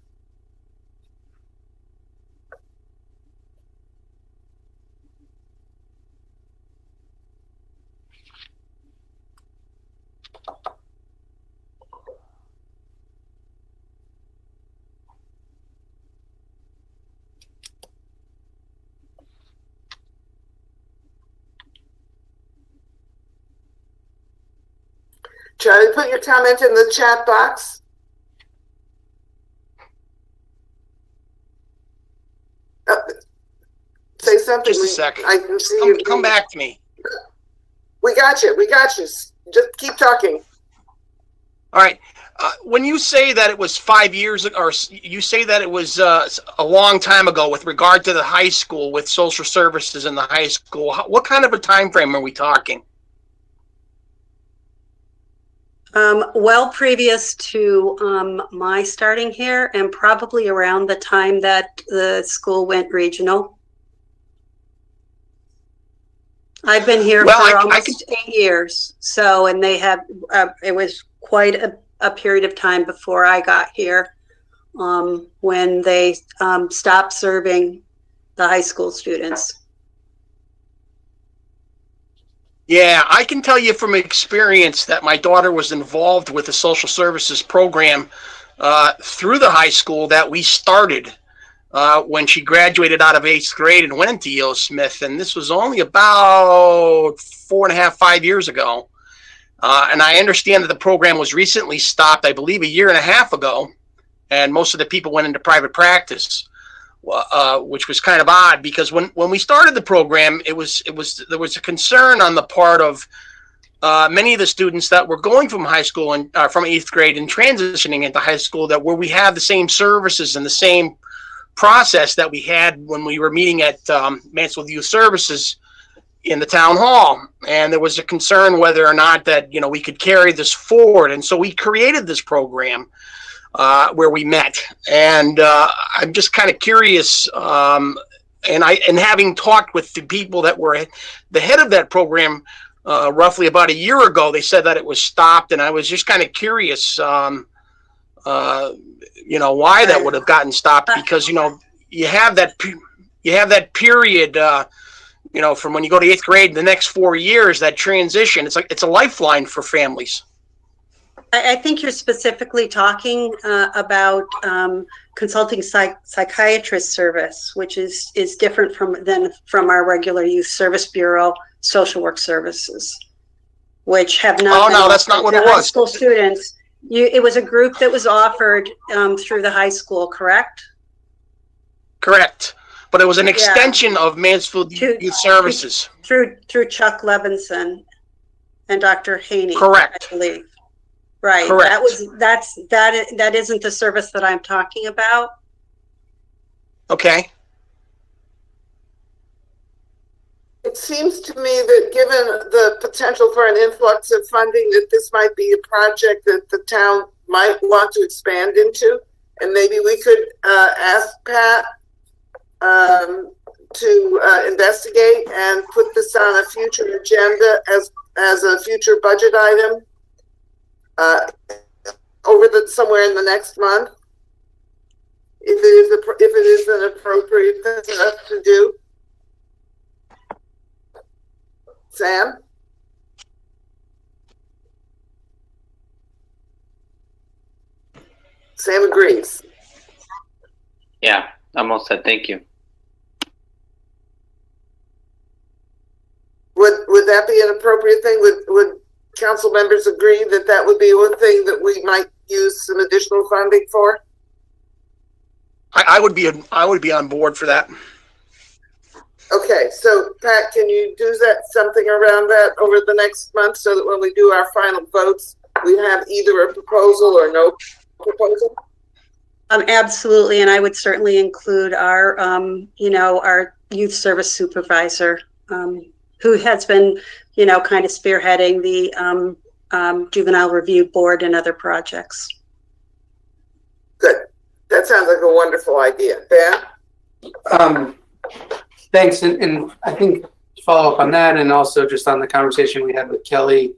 Charlie, put your comment in the chat box. Say something. Just a second. I can see you. Come back to me. We got you. We got you. Just keep talking. All right. When you say that it was 5 years ago, or you say that it was a long time ago with regard to the high school with social services in the high school, what kind of a time frame are we talking? Well previous to my starting here, and probably around the time that the school went regional. I've been here for almost 8 years. So, and they have, it was quite a period of time before I got here, when they stopped serving the high school students. Yeah, I can tell you from experience that my daughter was involved with the social services program through the high school that we started when she graduated out of 8th grade and went to E.O. Smith. And this was only about 4.5, 5 years ago. And I understand that the program was recently stopped, I believe, 1.5 years ago. And most of the people went into private practice. Which was kind of odd because when we started the program, there was a concern on the part of many of the students that were going from high school and from 8th grade and transitioning into high school, that where we have the same services and the same process that we had when we were meeting at Mansfield Youth Services in the town hall. And there was a concern whether or not that, you know, we could carry this forward. And so we created this program where we met, and I'm just kind of curious. And having talked with the people that were the head of that program roughly about 1 year ago, they said that it was stopped, and I was just kind of curious, you know, why that would have gotten stopped, because you know you have that period, you know, from when you go to 8th grade, the next 4 years, that transition. It's like it's a lifeline for families. I think you're specifically talking about consulting psychiatrist service, which is different from our regular youth service bureau social work services, which have not. Oh no, that's not what it was. High school students. It was a group that was offered through the high school, correct? Correct, but it was an extension of Mansfield Youth Services through Chuck Levinson and Dr. Haney. Correct. I believe. Right. Correct. That isn't the service that I'm talking about. Okay. It seems to me that given the potential for an influx of funding, that this might be a project that the town might want to expand into. And maybe we could ask Pat to investigate and put this on a future agenda as a future budget item. Somewhere in the next month, if it is an appropriate thing for us to do. Sam? Sam agrees. Yeah, almost said thank you. Would that be an appropriate thing? Would council members agree that that would be one thing that we might use some additional funding for? I would be on board for that. Okay, so Pat, can you do something around that over the next month so that when we do our final votes, we have either a proposal or no proposal? Absolutely, and I would certainly include our, our youth service supervisor, who has been, kind of spearheading the juvenile review board and other projects. Good. That sounds like a wonderful idea. Ben? Thanks. And I think follow up on that, and also just on the conversation we had with Kelly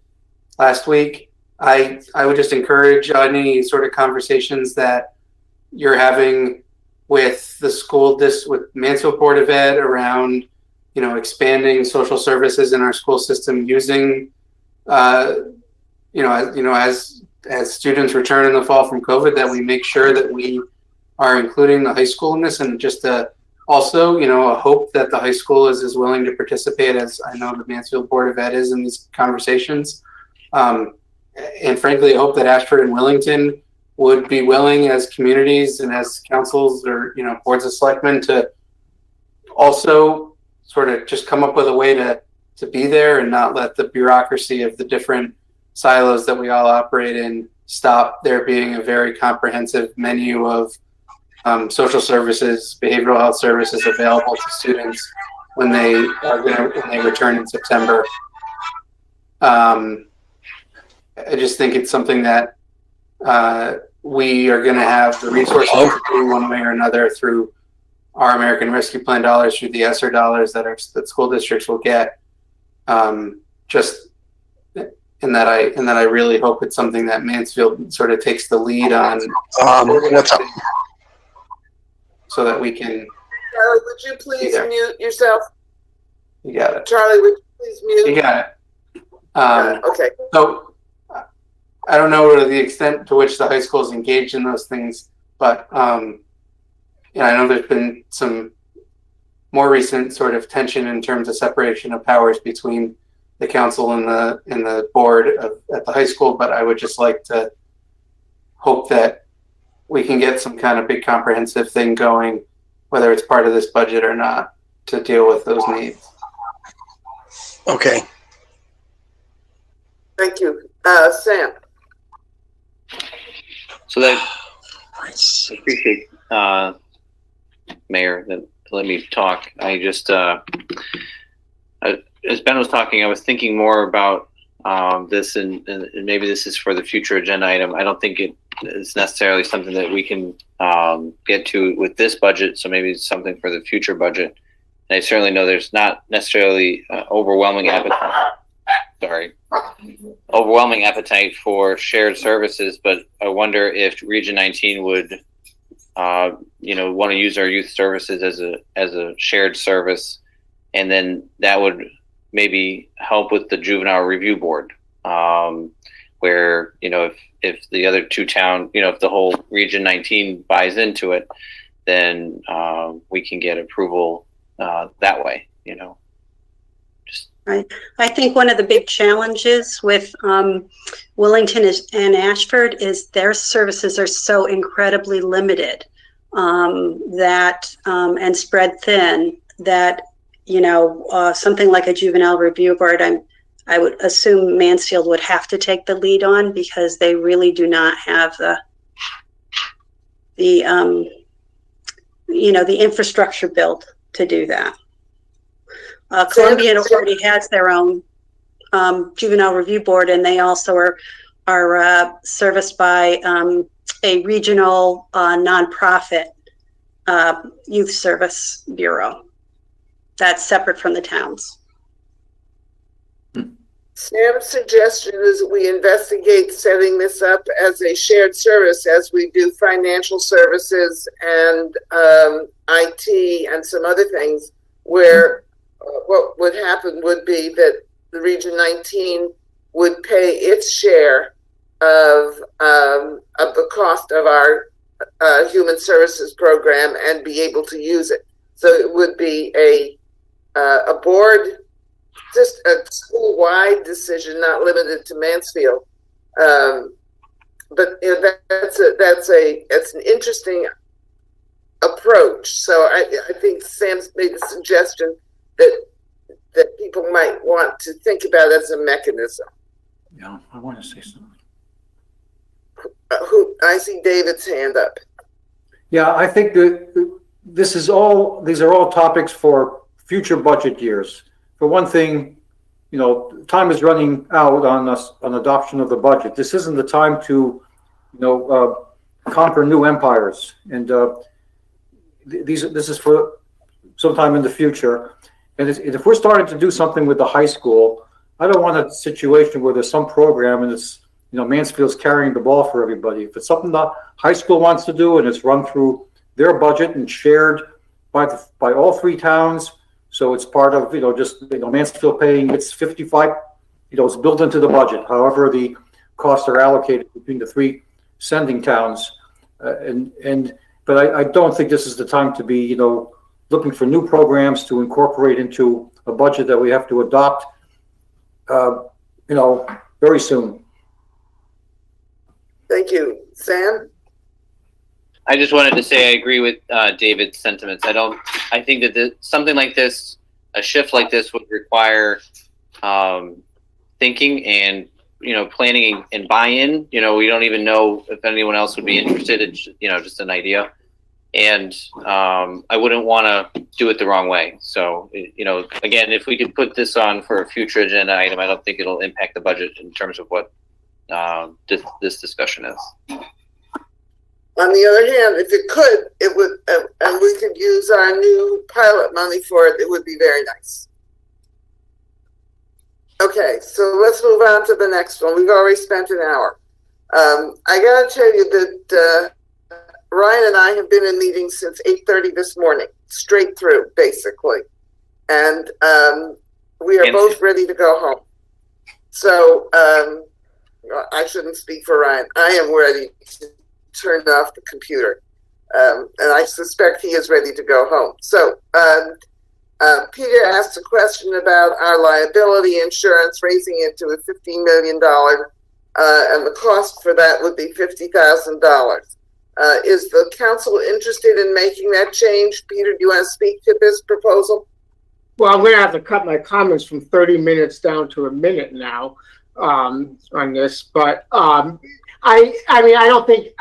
last week, I would just encourage any sort of conversations that you're having with the school, with Mansfield Board of Ed around, expanding social services in our school system using, as students return in the fall from COVID, that we make sure that we are including the high school in this, and just also, a hope that the high school is as willing to participate as I know the Mansfield Board of Ed is in these conversations. And frankly, I hope that Ashford and Willington would be willing as communities and as councils or, boards of selectmen to also sort of just come up with a way to be there and not let the bureaucracy of the different silos that we all operate in stop there being a very comprehensive menu of social services, behavioral health services available to students when they return in September. I just think it's something that we are going to have the resources to do one way or another through our American Rescue Plan dollars, through the ESSER dollars that school districts will get. Just in that I really hope it's something that Mansfield sort of takes the lead on. What's up? So that we can. Charlie, would you please mute yourself? You got it. Charlie, would you please mute? You got it. Okay. So I don't know the extent to which the high school is engaged in those things, but I know there's been some more recent sort of tension in terms of separation of powers between the council and the board at the high school. But I would just like to hope that we can get some kind of big comprehensive thing going, whether it's part of this budget or not, to deal with those needs. Okay. Thank you. Sam. So that I appreciate Mayor that let me talk. I just as Ben was talking, I was thinking more about this, and maybe this is for the future agenda item. I don't think it's necessarily something that we can get to with this budget, so maybe it's something for the future budget. And I certainly know there's not necessarily overwhelming appetite for shared services, but I wonder if Region 19 would want to use our youth services as a shared service, and then that would maybe help with the juvenile review board, where if the other two towns, if the whole Region 19 buys into it, then we can get approval that way. Right. I think one of the big challenges with Willington and Ashford is their services are so incredibly limited and spread thin that something like a juvenile review board, I would assume Mansfield would have to take the lead on, because they really do not have the infrastructure built to do that. Columbia already has their own juvenile review board, and they also are serviced by a regional nonprofit youth service bureau that's separate from the towns. Sam's suggestion is that we investigate setting this up as a shared service, as we do financial services and IT and some other things, where what would happen would be that the Region 19 would pay its share of the cost of our human services program and be able to use it. So it would be a board, just a school-wide decision, not limited to Mansfield. But that's an interesting approach. So I think Sam's made a suggestion that people might want to think about as a mechanism. Yeah, I want to say something. I see David's hand up. Yeah, I think that these are all topics for future budget years. For one thing, time is running out on adoption of the budget. This isn't the time to, conquer new empires. And this is for sometime in the future. And if we're starting to do something with the high school, I don't want a situation where there's some program and it's, Mansfield's carrying the ball for everybody. If it's something the high school wants to do and it's run through their budget and shared by all three towns, so it's part of, Mansfield paying its 55, it's built into the budget. However, the costs are allocated between the three sending towns. But I don't think this is the time to be, looking for new programs to incorporate into a budget that we have to adopt, very soon. Thank you. Sam? I just wanted to say I agree with David's sentiments. I think that something like this, a shift like this, would require thinking and planning and buy-in. We don't even know if anyone else would be interested. It's just an idea, and I wouldn't want to do it the wrong way. So again, if we could put this on for a future agenda item, I don't think it'll impact the budget in terms of what this discussion is. On the other hand, if it could, it would, and we could use our new pilot money for it, it would be very nice. Okay, so let's move on to the next one. We've already spent an hour. I gotta tell you that Ryan and I have been in meetings since 8:30 this morning, straight through, basically. And we are both ready to go home. So I shouldn't speak for Ryan. I am ready to turn off the computer. And I suspect he is ready to go home. So Peter asked a question about our liability insurance, raising it to a $15 million, and the cost for that would be $50,000. Is the council interested in making that change? Peter, do you want to speak to this proposal? Well, I'm going to have to cut my comments from 30 minutes down to a minute now on this. But I don't think,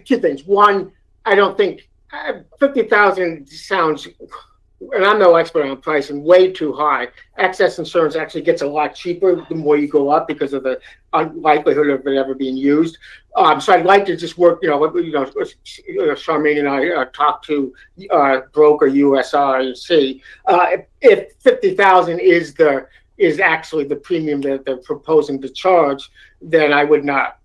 two things. One, I don't think 50,000 sounds, and I'm no expert on pricing, way too high. Excess insurance actually gets a lot cheaper the more you go up because of the unlikelihood of it ever being used. So I'd like to just work, Charmaine and I talked to broker USRC. If 50,000 is actually the premium that they're proposing to charge, then I would not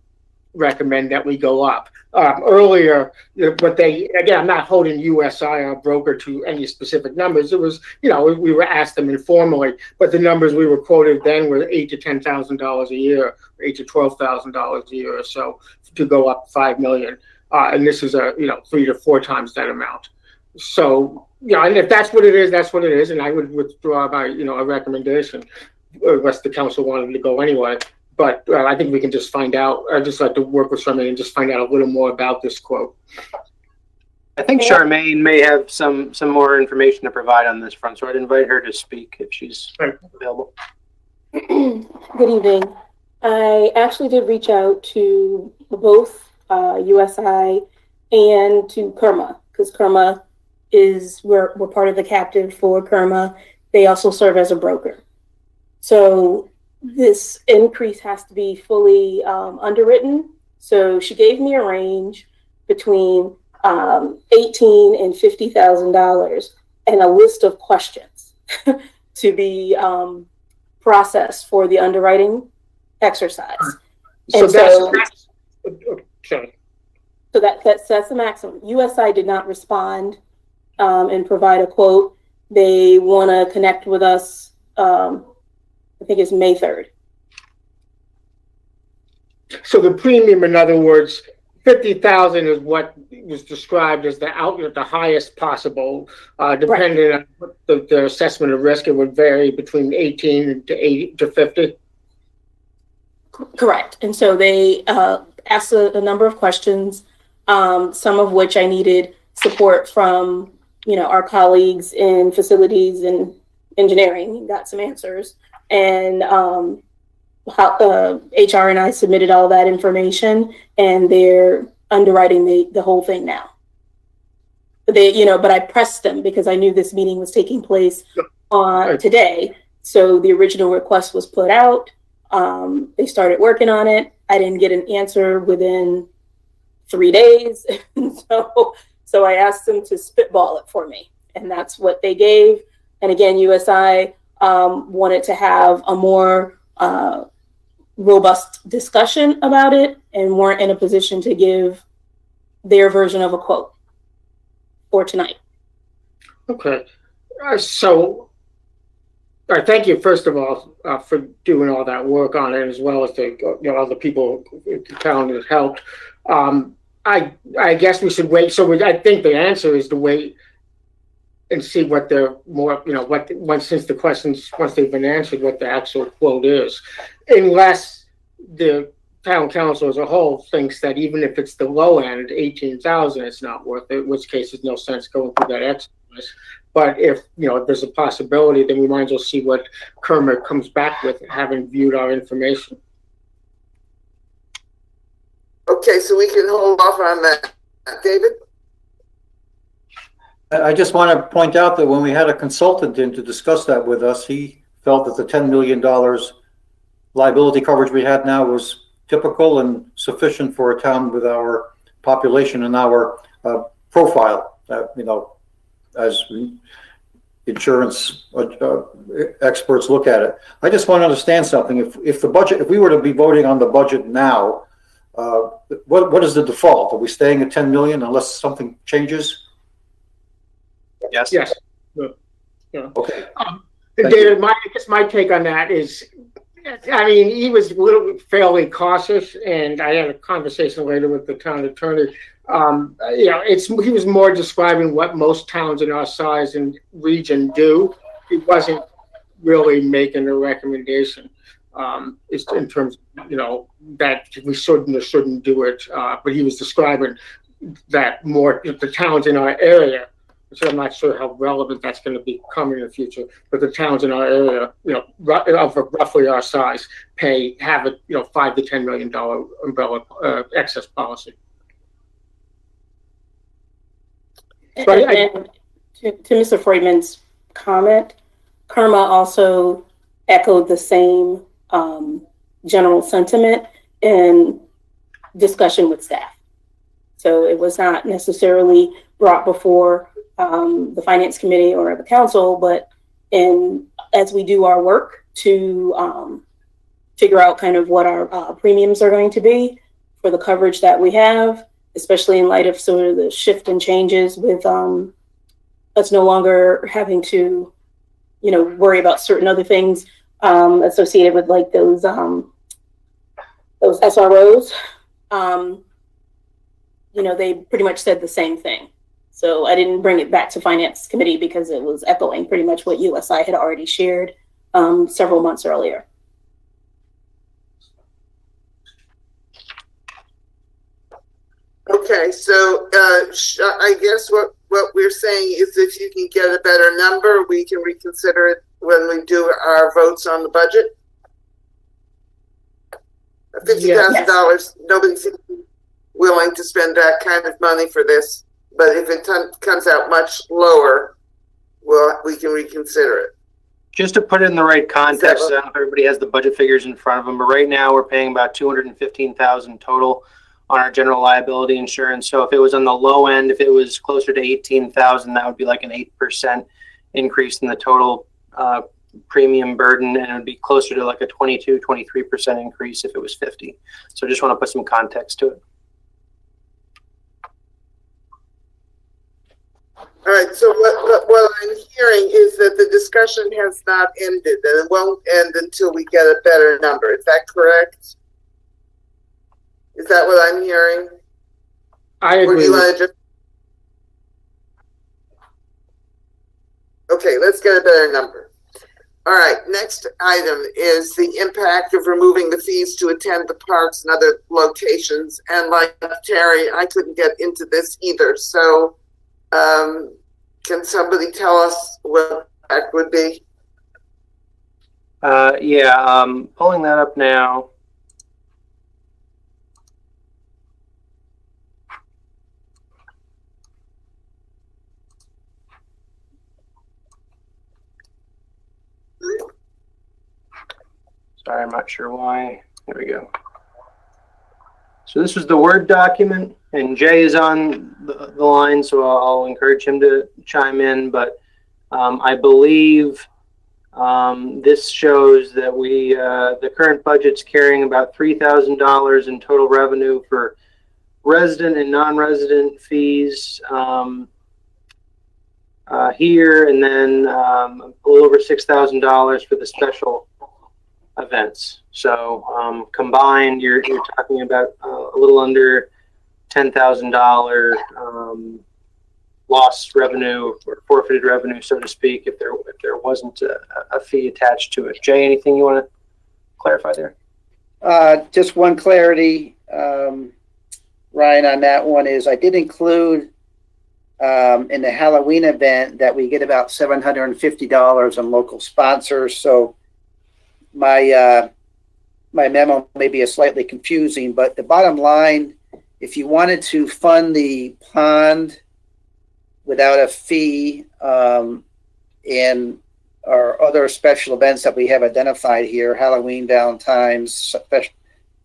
recommend that we go up. Earlier, but again, I'm not holding USI, our broker, to any specific numbers. It was, we were asked them informally, but the numbers we were quoted then were $8,000 to $10,000 a year, $8,000 to $12,000 a year or so to go up $5 million. And this is 3 to 4 times that amount. So, and if that's what it is, that's what it is. And I would withdraw my, a recommendation, unless the council wanted to go anyway. But I think we can just find out. I'd just like to work with Charmaine and just find out a little more about this quote. I think Charmaine may have some more information to provide on this front, so I'd invite her to speak if she's available. Good evening. I actually did reach out to both USI and to KERMA, because KERMA we're part of the captive for KERMA. They also serve as a broker. So this increase has to be fully underwritten. So she gave me a range between $18,000 and $50,000 and a list of questions to be processed for the underwriting exercise. So that's the maximum. USI did not respond and provide a quote. They want to connect with us. I think it's May 3rd. So the premium, in other words, 50,000 is what was described as the highest possible. Depending on the assessment of risk, it would vary between 18 to 80 to 50. Correct. And so they asked a number of questions, some of which I needed support from, our colleagues in facilities and engineering. Got some answers. And HR and I submitted all that information, and they're underwriting the whole thing now. But but I pressed them because I knew this meeting was taking place on today. So the original request was put out. They started working on it. I didn't get an answer within 3 days. So I asked them to spitball it for me, and that's what they gave. And again, USI wanted to have a more robust discussion about it and weren't in a position to give their version of a quote for tonight. Okay. So, thank you, first of all, for doing all that work on it, as well as the other people in town that helped. I guess we should wait. So I think the answer is to wait and see what they're more, once they've been answered, what the actual quote is. Unless the town council as a whole thinks that even if it's the low end, 18,000, it's not worth it, in which case there's no sense going through that exercise. But if there's a possibility, then we might as well see what Kermit comes back with, having viewed our information. Okay, so we can hold off on that. David? I just want to point out that when we had a consultant in to discuss that with us, he felt that the $10 million liability coverage we had now was typical and sufficient for a town with our population and our profile, as insurance experts look at it. I just want to understand something. If we were to be voting on the budget now, what is the default? Are we staying at 10 million unless something changes? Yes. Yes. Okay. David, I guess my take on that is, he was fairly cautious, and I had a conversation later with the town attorney. He was more describing what most towns in our size and region do. He wasn't really making a recommendation in terms of, that we shouldn't or shouldn't do it. But he was describing that more the towns in our area. So I'm not sure how relevant that's going to become in the future. But the towns in our area, of roughly our size, have a $5 to $10 million umbrella excess policy. And to Mr. Freudman's comment, Kerma also echoed the same general sentiment in discussion with staff. So it was not necessarily brought before the finance committee or the council, but as we do our work to figure out kind of what our premiums are going to be for the coverage that we have, especially in light of sort of the shift and changes with us no longer having to, worry about certain other things associated with like those SROs. They pretty much said the same thing. So I didn't bring it back to finance committee because it was echoing pretty much what USI had already shared several months earlier. Okay, so I guess what we're saying is if you can get a better number, we can reconsider it when we do our votes on the budget. $50,000, nobody seems willing to spend that kind of money for this. But if it comes out much lower, we can reconsider it. Just to put it in the right context, I don't know if everybody has the budget figures in front of them, but right now we're paying about $215,000 total on our general liability insurance. So if it was on the low end, if it was closer to $18,000, that would be like an 8% increase in the total premium burden, and it would be closer to like a 22-23% increase if it was 50. So just want to put some context to it. All right, so what I'm hearing is that the discussion has not ended, and it won't end until we get a better number. Is that correct? Is that what I'm hearing? I agree. Or do you want to just... Okay, let's get a better number. All right, next item is the impact of removing the fees to attend the parks and other locations. And like Terry, I couldn't get into this either. So can somebody tell us what that would be? Pulling that up now. Sorry, I'm not sure why. There we go. So this was the Word document, and Jay is on the line, so I'll encourage him to chime in. But I believe this shows that the current budget's carrying about $3,000 in total revenue for resident and non-resident fees here, and then a little over $6,000 for the special events. So combined, you're talking about a little under $10,000 lost revenue or forfeited revenue, so to speak, if there wasn't a fee attached to it. Jay, anything you want to clarify there? Just one clarity, Ryan, on that one is I did include in the Halloween event that we get about $750 on local sponsors. So my memo may be slightly confusing, but the bottom line, if you wanted to fund the pond without a fee and our other special events that we have identified here, Halloween, Valentine's, special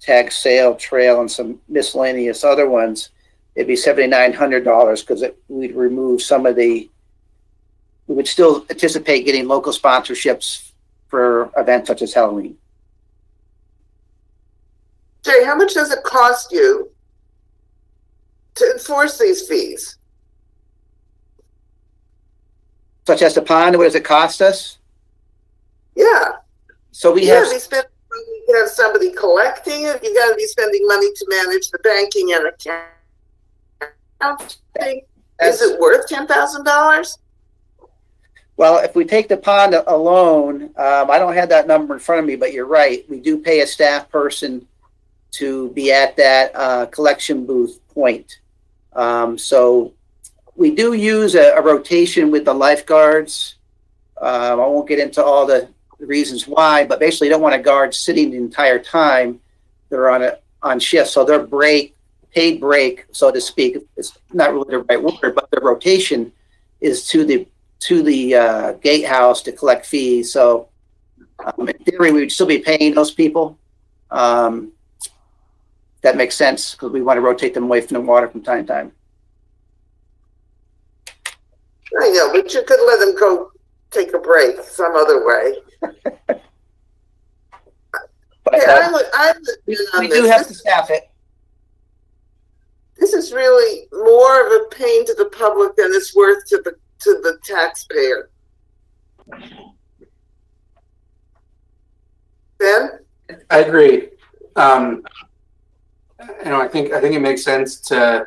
tag sale, trail, and some miscellaneous other ones, it'd be $7,900 because we'd remove some of we would still anticipate getting local sponsorships for events such as Halloween. Jay, how much does it cost you to enforce these fees? Such as the pond, what does it cost us? Yeah. So we You have, gotta be spending money to have somebody collecting it. You gotta be spending money to manage the banking and accounting. Is it worth $10,000? well, if we take the pond alone, I don't have that number in front of me, but you're right. We do pay a staff person to be at that collection booth point. So we do use a rotation with the lifeguards. I won't get into all the reasons why, but basically you don't want a guard sitting the entire time. They're on shift, so their paid break, so to speak, it's not really the right word, but the rotation is to the gatehouse to collect fees. So in theory, we would still be paying those people. That makes sense because we want to rotate them away from the water from time to time. I know, but you could let them go take a break some other way. But Hey, I'm with you on we this. do have to staff it. This is really more of a pain to the public than it's worth to the taxpayer. Ben? I agree. I think it makes sense to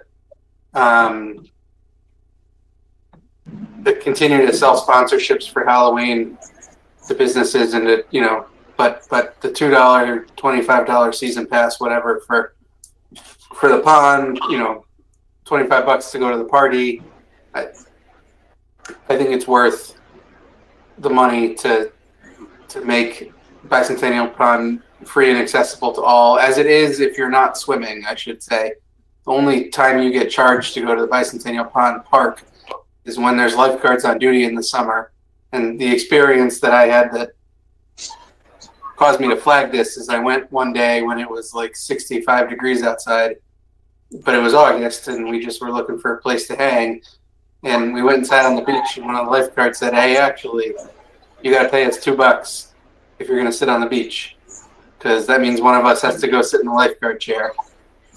continue to sell sponsorships for Halloween to businesses, and but the $2, $25 season pass, whatever for the pond, $25 to go to the party. I think it's worth the money to make Bicentennial Pond free and accessible to all, as it is if you're not swimming, I should say. The only time you get charged to go to the Bicentennial Pond Park is when there's lifeguards on duty in the summer. And the experience that I had that caused me to flag this is I went one day when it was like 65 degrees outside, but it was August and we just were looking for a place to hang. And we went and sat on the beach, and one of the lifeguards said, "Hey, actually, you got to pay us $2 if you're going to sit on the beach, because that means one of us has to go sit in the lifeguard chair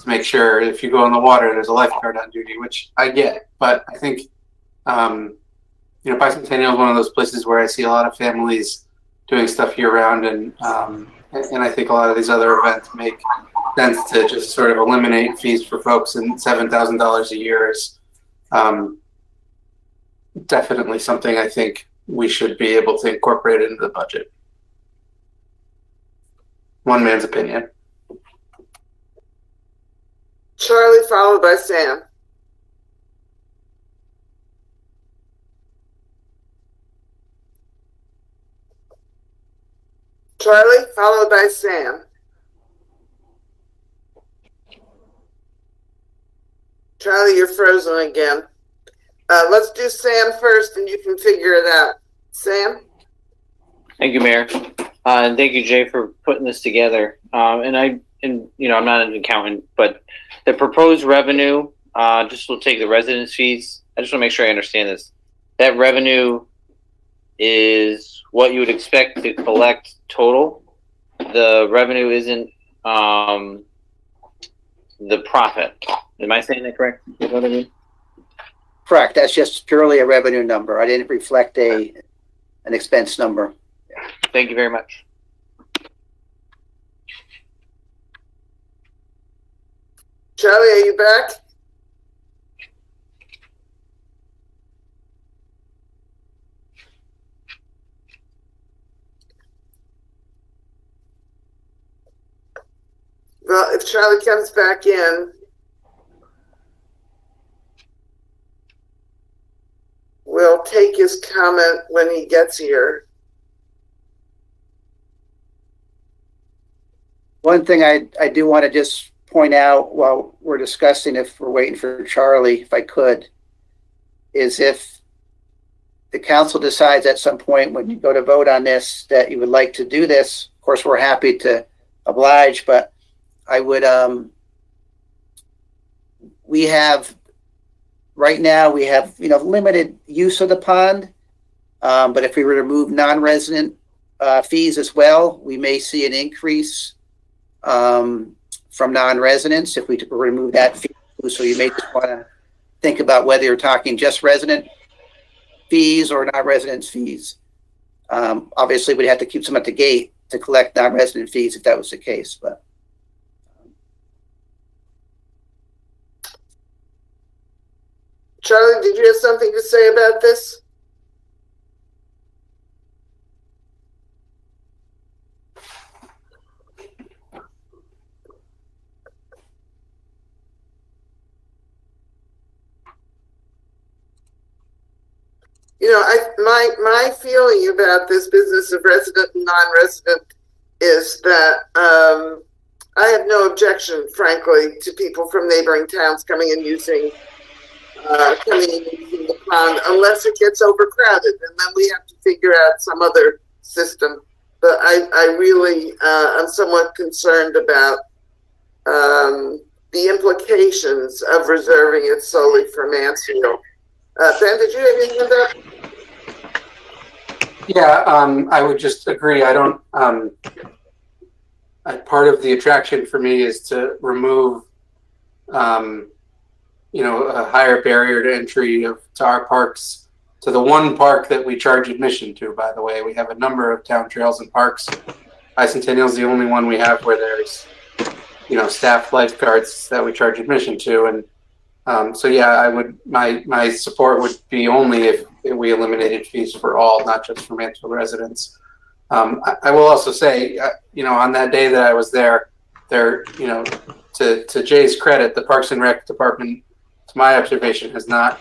to make sure if you go in the water, there's a lifeguard on duty," which I get. But I think, Bicentennial is one of those places where I see a lot of families doing stuff year round, and I think a lot of these other events make sense to just sort of eliminate fees for folks, and $7,000 a year is definitely something I think we should be able to incorporate into the budget. One man's opinion. Charlie, followed by Sam. Charlie, followed by Sam. Charlie, you're frozen again. Let's do Sam first, and you can figure it out. Sam? Thank you, Mayor. And thank you, Jay, for putting this together. I'm not an accountant, but the proposed revenue, just will take the residence fees. I just want to make sure I understand this. That revenue is what you would expect to collect total. The revenue isn't the profit. Am I saying that correct? You know what I mean? Correct. That's just purely a revenue number. I didn't reflect an expense number. Thank you very much. Charlie, are you back? Well, if Charlie comes back in, we'll take his comment when he gets here. One thing I do want to just point out while we're discussing, if we're waiting for Charlie, if I could, is if the council decides at some point when you go to vote on this that you would like to do this, of course, we're happy to oblige, but I would, we have, right now, we have, limited use of the pond. But if we were to remove non-resident fees as well, we may see an increase from non-residents if we remove that fee. So you may just want to think about whether you're talking just resident fees or non-resident fees. Obviously, we'd have to keep some at the gate to collect non-resident fees if that was the case, but. Charlie, did you have something to say about this? My feeling about this business of resident and non-resident is that I have no objection, frankly, to people from neighboring towns coming and using the pond, unless it gets overcrowded, and then we have to figure out some other system. But I really am somewhat concerned about the implications of reserving it solely for Mansfield. Ben, did you have anything on that? Yeah, I would just agree. I don't. Part of the attraction for me is to remove, a higher barrier to entry to our parks, to the one park that we charge admission to. By the way, we have a number of town trails and parks. Bicentennial is the only one we have where there's, staff lifeguards that we charge admission to, and so yeah, I would. My support would be only if we eliminated fees for all, not just for Mansfield residents. I will also say, on that day that I was there, to Jay's credit, the Parks and Rec department, to my observation, has not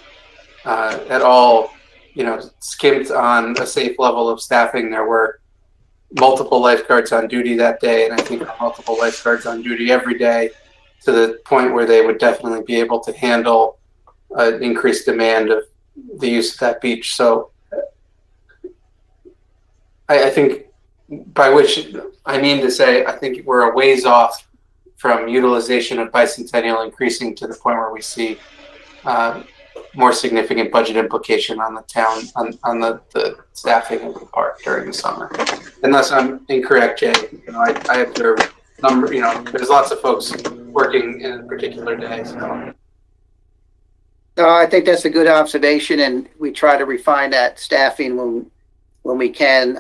at all, skimped on a safe level of staffing. There were multiple lifeguards on duty that day, and I think multiple lifeguards on duty every day, to the point where they would definitely be able to handle an increased demand of the use of that beach. So I think, by which I mean to say, I think we're a ways off from utilization of Bicentennial increasing to the point where we see more significant budget implication on the town, on the staffing of the park during the summer. Unless I'm incorrect, Jay, I observe there's lots of folks working in a particular day. So. No, I think that's a good observation, and we try to refine that staffing when we can.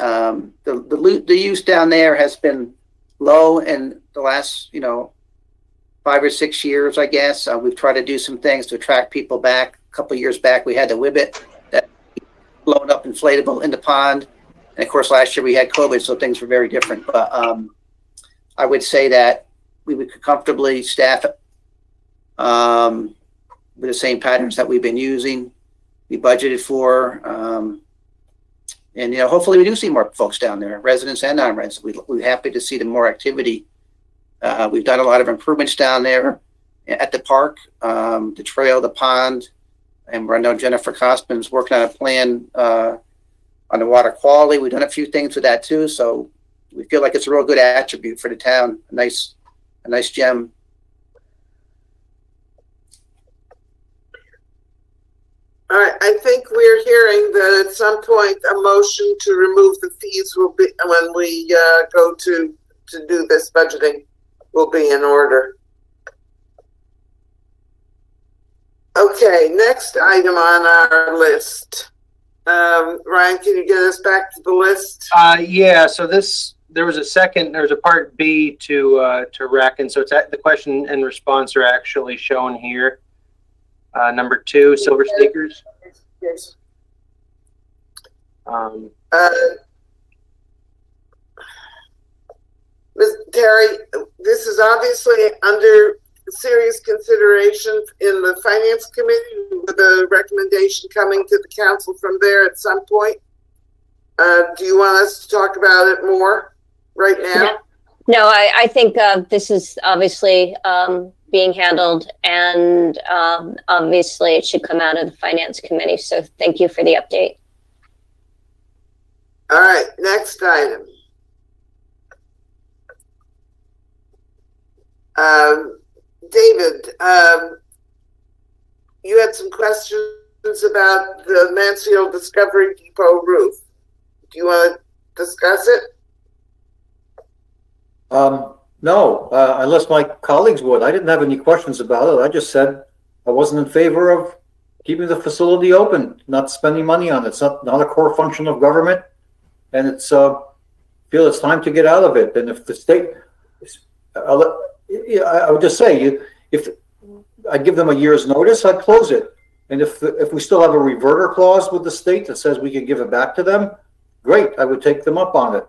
The use down there has been low in the last 5 or 6 years, I guess. We've tried to do some things to attract people back. A couple of years back, we had the Whibbit, that blown up inflatable in the pond, and of course last year we had COVID, so things were very different. But I would say that we would comfortably staff it with the same patterns that we've been using, we budgeted for, and hopefully we do see more folks down there, residents and non-residents. We're happy to see more activity. We've done a lot of improvements down there at the park, the trail, the pond, and I know Jennifer Kostman's working on a plan on the water quality. We've done a few things with that too, so we feel like it's a real good attribute for the town. A nice gem. All right, I think we're hearing that at some point a motion to remove the fees will be, when we go to do this budgeting, will be in order. Okay, next item on our list. Ryan, can you get us back to the list? Yeah, so there was a part B to rec, and so it's the question and response are actually shown here. Number 2, Silver Sneakers. Yes. Ms. Terry, this is obviously under serious consideration in the Finance Committee with a recommendation coming to the council from there at some point. Do you want us to talk about it more right now? No, I think this is obviously being handled, and obviously it should come out of the Finance Committee. So thank you for the update. All right, next item. David, you had some questions about the Mansfield Discovery Depot roof. Do you want to discuss it? No, unless my colleagues would. I didn't have any questions about it. I just said I wasn't in favor of keeping the facility open, not spending money on it. It's not a core function of government, and it's feel it's time to get out of it. And if the state, I would just say, if I'd give them a year's notice, I'd close it. And if we still have a reverter clause with the state that says we can give it back to them, great, I would take them up on it.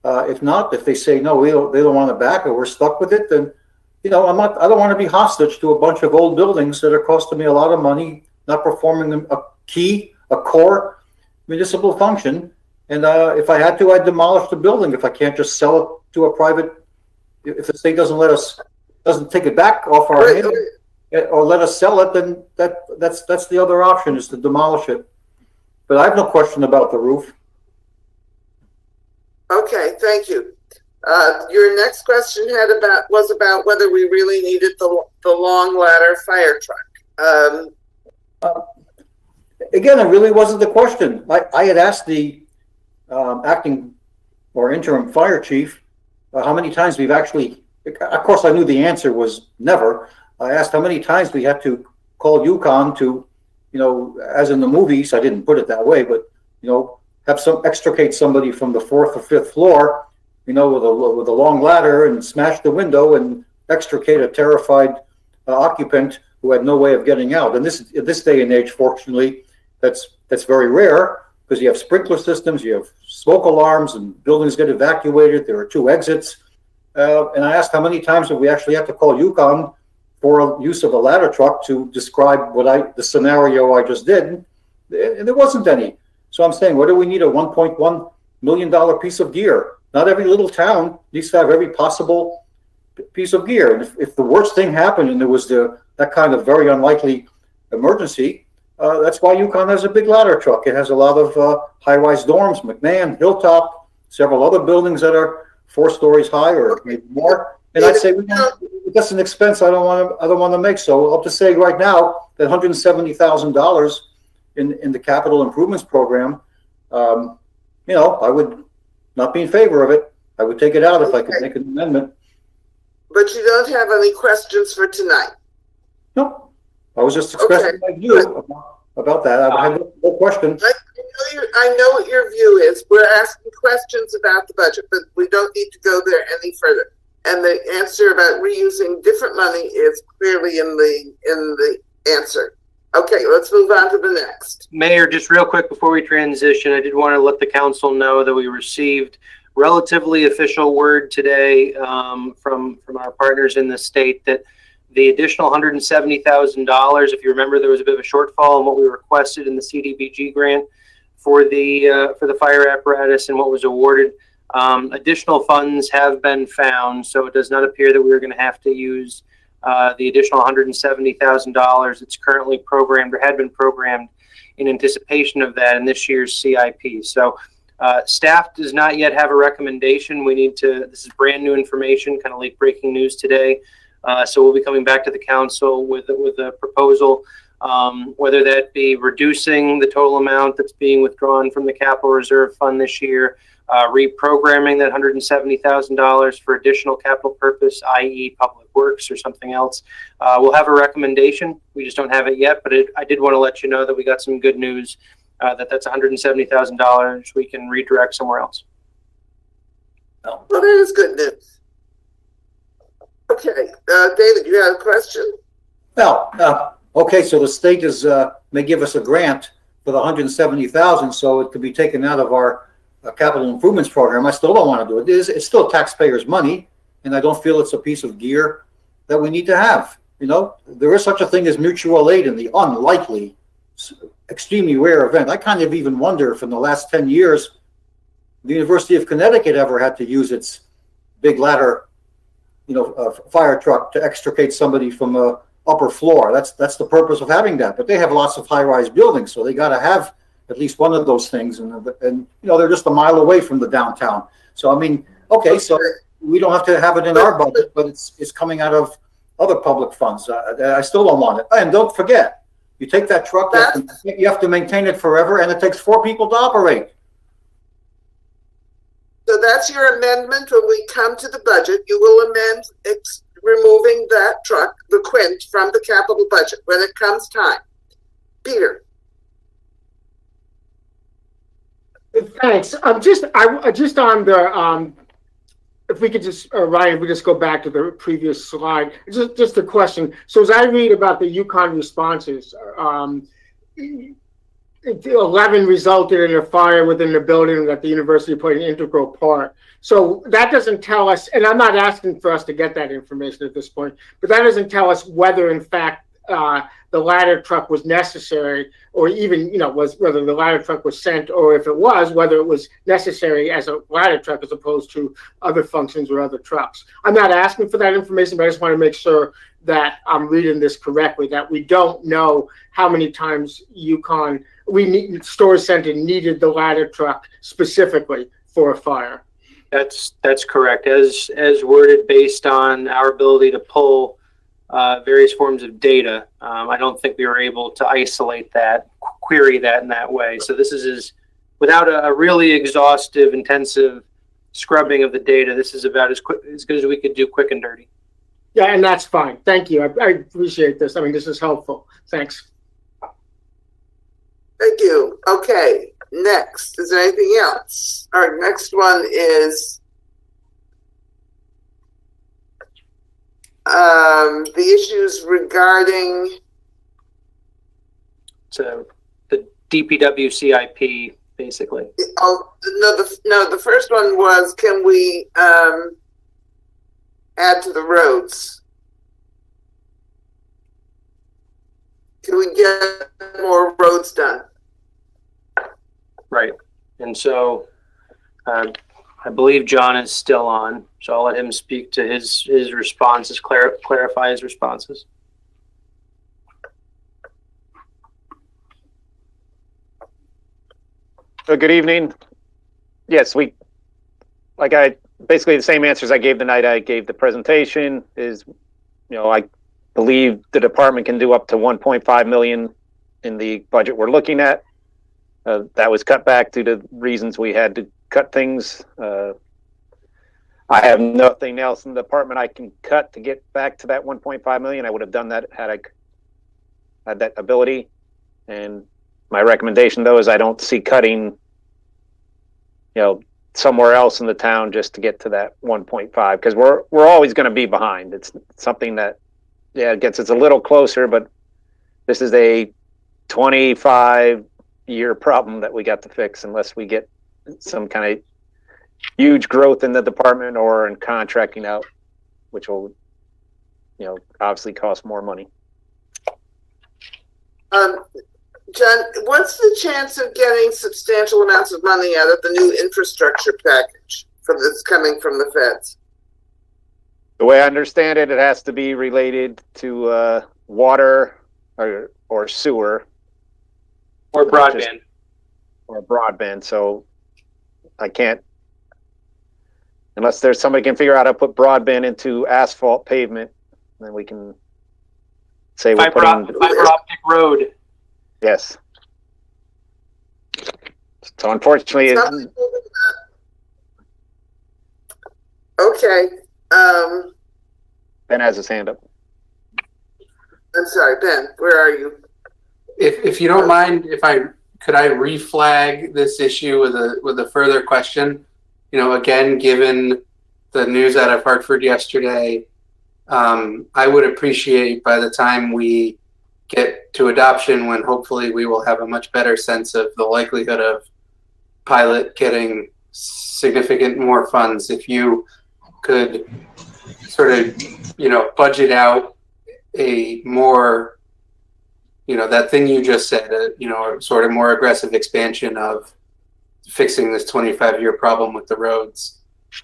If not, if they say no, they don't want it back, or we're stuck with it, then I don't want to be hostage to a bunch of old buildings that are costing me a lot of money, not performing a core municipal function. And if I had to, I'd demolish the building if I can't just sell it to a private. If the state doesn't take it back off our hands or let us sell it, then that's the other option, is to demolish it. But I have no question about the roof. Okay, thank you. Your next question was about whether we really needed the long ladder fire truck. Again, it really wasn't the question. I had asked the acting or interim fire chief how many times we've actually, of course I knew the answer was never. I asked how many times we had to call Yukon to, as in the movies, I didn't put it that way, but, extricate somebody from the 4th or 5th floor, with a long ladder and smash the window and extricate a terrified occupant who had no way of getting out. And this day and age, fortunately, that's very rare, because you have sprinkler systems, you have smoke alarms, and buildings get evacuated. There are 2 exits. And I asked how many times have we actually had to call Yukon for use of a ladder truck to describe the scenario I just did, and there wasn't any. So I'm saying, what do we need a $1.1 million piece of gear? Not every little town needs to have every possible piece of gear. And if the worst thing happened and there was that kind of very unlikely emergency, that's why Yukon has a big ladder truck. It has a lot of high-rise dorms, McMahon, Hilltop, several other buildings that are 4 stories high or maybe more. And I'd say that's an expense I don't want to make. So I'll just say right now that $170,000 in the capital improvements program, I would not be in favor of it. I would take it out if I could make an amendment. But you don't have any questions for tonight? No, I was just expressing my view about that. I have no question. I know what your view is. We're asking questions about the budget, but we don't need to go there any further. And the answer about reusing different money is clearly in the answer. Okay, let's move on to the next. Mayor, just real quick before we transition, I did want to let the council know that we received relatively official word today from our partners in the state that the additional $170,000, if you remember, there was a bit of a shortfall in what we requested in the CDBG grant for the fire apparatus and what was awarded. Additional funds have been found, so it does not appear that we are going to have to use the additional $170,000 that's currently programmed or had been programmed in anticipation of that in this year's CIP. So staff does not yet have a recommendation. This is brand new information, kind of late breaking news today. So we'll be coming back to the council with a proposal whether that be reducing the total amount that's being withdrawn from the capital reserve fund this year, reprogramming that $170,000 for additional capital purpose, i.e. public works or something else. We'll have a recommendation. We just don't have it yet, but I did want to let you know that we got some good news, that's $170,000 we can redirect somewhere else. Well, that is good news. Okay, David, you had a question? Well, okay, so the state is, may give us a grant for the 170,000, so it could be taken out of our capital improvements program. I still don't want to do it. It's still taxpayers' money, and I don't feel it's a piece of gear that we need to have. You know, there is such a thing as mutual aid in the unlikely, extremely rare event. I kind of even wonder if in the last 10 years, the University of Connecticut ever had to use its big ladder, fire truck to extricate somebody from a upper floor. That's the purpose of having that. But they have lots of high-rise buildings, so they got to have at least one of those things. And they're just a mile away from the downtown. So I mean, okay, so we don't have to have it in our budget, but it's coming out of other public funds. I still don't want it. And don't forget, you take that truck, you have to maintain it forever, and it takes 4 people to operate. So that's your amendment. When we come to the budget, you will amend removing that truck, the Quint, from the capital budget when it comes time. Peter. Thanks. Just on the, if we could just, Ryan, if we just go back to the previous slide, just a question. So as I read about the Yukon responses, 11 resulted in a fire within the building that the university played an integral part. So that doesn't tell us, and I'm not asking for us to get that information at this point, but that doesn't tell us whether in fact the ladder truck was necessary, or even, whether the ladder truck was sent, or if it was, whether it was necessary as a ladder truck as opposed to other functions or other trucks. I'm not asking for that information, but I just want to make sure that I'm reading this correctly, that we don't know how many times Yukon, Storrs Center needed the ladder truck specifically for a fire. That's correct. As worded based on our ability to pull various forms of data, I don't think we were able to isolate that, query that in that way. So this is without a really exhaustive, intensive scrubbing of the data. This is about as good as we could do, quick and dirty. Yeah, and that's fine. Thank you. I appreciate this. I mean, this is helpful. Thanks. Thank you. Okay, next. Is there anything else? Our next one is the issues regarding So the DPW CIP, basically. Oh no, the first one was, can we add to the roads? Can we get more roads done? Right. And so I believe John is still on, so I'll let him speak to his responses, clarify his responses. So good evening. Yes, basically the same answers I gave the night I gave the presentation is, I believe the department can do up to 1.5 million in the budget we're looking at. That was cut back due to reasons we had to cut things. I have nothing else in the department I can cut to get back to that 1.5 million. I would have done that had I had that ability. And my recommendation, though, is I don't see cutting, somewhere else in the town just to get to that 1.5, because we're always going to be behind. It's something that, it's a little closer, but this is a 25-year problem that we got to fix unless we get some kind of huge growth in the department or in contracting out, which will, obviously cost more money. John, what's the chance of getting substantial amounts of money out of the new infrastructure package that's coming from the feds? The way I understand it, it has to be related to water or sewer. Or broadband. Or broadband. So I can't, unless there's somebody can figure out how to put broadband into asphalt pavement, then we can say we're Fiber optic road. yes. So unfortunately, Okay, Ben has his hand up. I'm sorry, Ben, where are you? If you don't mind, could I reflag this issue with a further question? You know, again, given the news out of Hartford yesterday, I would appreciate by the time we get to adoption, when hopefully we will have a much better sense of the likelihood of pilot getting significant more funds, if you could sort of, you know, budget out a more, you know, that thing you just said, you know, sort of more aggressive expansion of fixing this 25-year problem with the roads.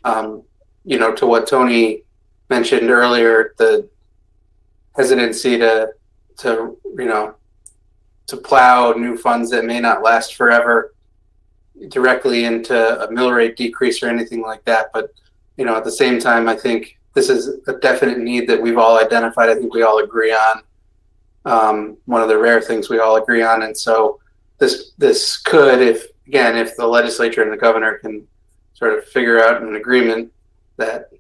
You know, to what Tony mentioned earlier, the hesitancy to you know, to plow new funds that may not last forever directly into a mill rate decrease or anything like that. But, you know, at the same time, I think this is a definite need that we've all identified. I think we all agree on. One of the rare things we all agree on. And so this could, if the legislature and the governor can sort of figure out an agreement that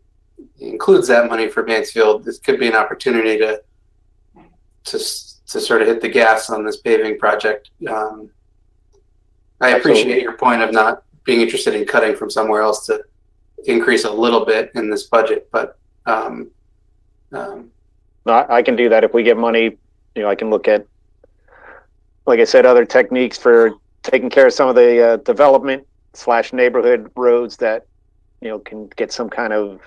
includes that money for Mansfield, this could be an opportunity to sort of hit the gas on this paving project. I appreciate your point of not being interested in cutting from somewhere else to increase a little bit in this budget, but No, I can do that. If we get money, you know, I can look at, like I said, other techniques for taking care of some of the development / neighborhood roads that, you know, can get some kind of,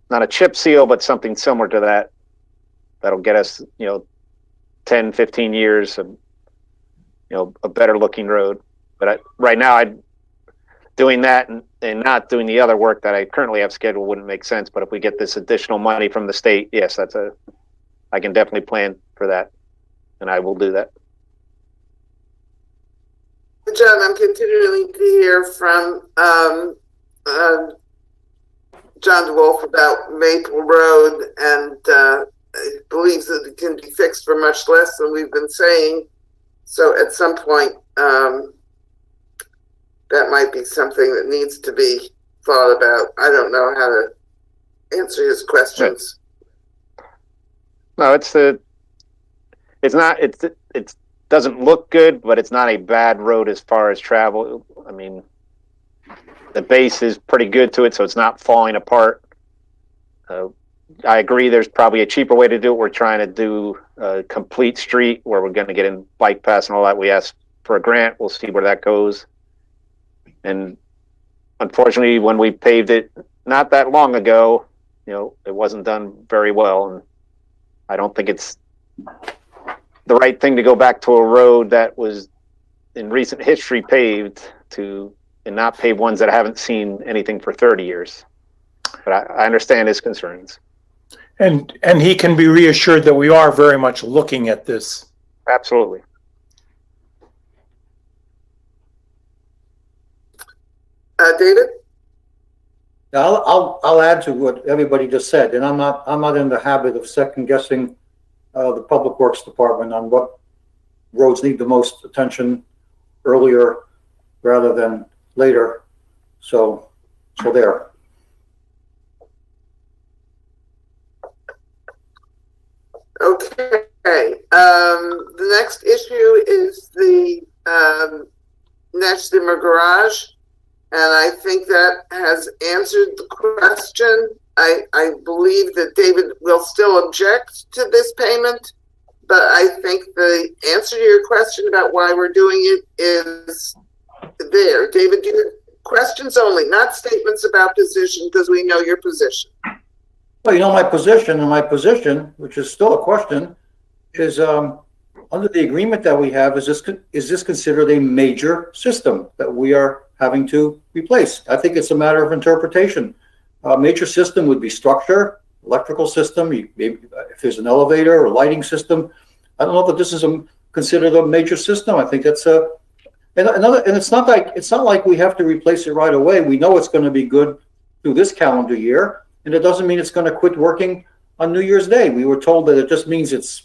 not a chip seal, but something similar to that. That'll get us, you know, 10, 15 years of, you know, a better looking road. But right now, doing that and not doing the other work that I currently have scheduled wouldn't make sense. But if we get this additional money from the state, yes, I can definitely plan for that, and I will do that. John, I'm continuing to hear from John DeWolf about Maple Road, and believes that it can be fixed for much less than we've been saying. So at some point, that might be something that needs to be thought about. I don't know how to answer his questions. No, it doesn't look good, but it's not a bad road as far as travel. I mean, the base is pretty good to it, so it's not falling apart. I agree there's probably a cheaper way to do it. We're trying to do a complete street where we're going to get in bike paths and all that. We asked for a grant. We'll see where that goes. And unfortunately, when we paved it not that long ago, you know, it wasn't done very well. And I don't think it's the right thing to go back to a road that was in recent history paved and not pave ones that haven't seen anything for 30 years. But I understand his concerns. And he can be reassured that we are very much looking at this. Absolutely. David? Yeah, I'll add to what everybody just said, and I'm not in the habit of second guessing the Public Works Department on what roads need the most attention earlier rather than later. So there. Okay. The next issue is the Nashville Garage, and I think that has answered the question. I believe that David will still object to this payment, but I think the answer to your question about why we're doing it is there. David, questions only, not statements about position, because we know your position. Well, you know, my position, which is still a question, is under the agreement that we have, is this considered a major system that we are having to replace? I think it's a matter of interpretation. A major system would be structure, electrical system, maybe if there's an elevator or lighting system. I don't know that this is considered a major system. I think that's and it's not like we have to replace it right away. We know it's going to be good through this calendar year, and it doesn't mean it's going to quit working on New Year's Day. We were told that it just means it's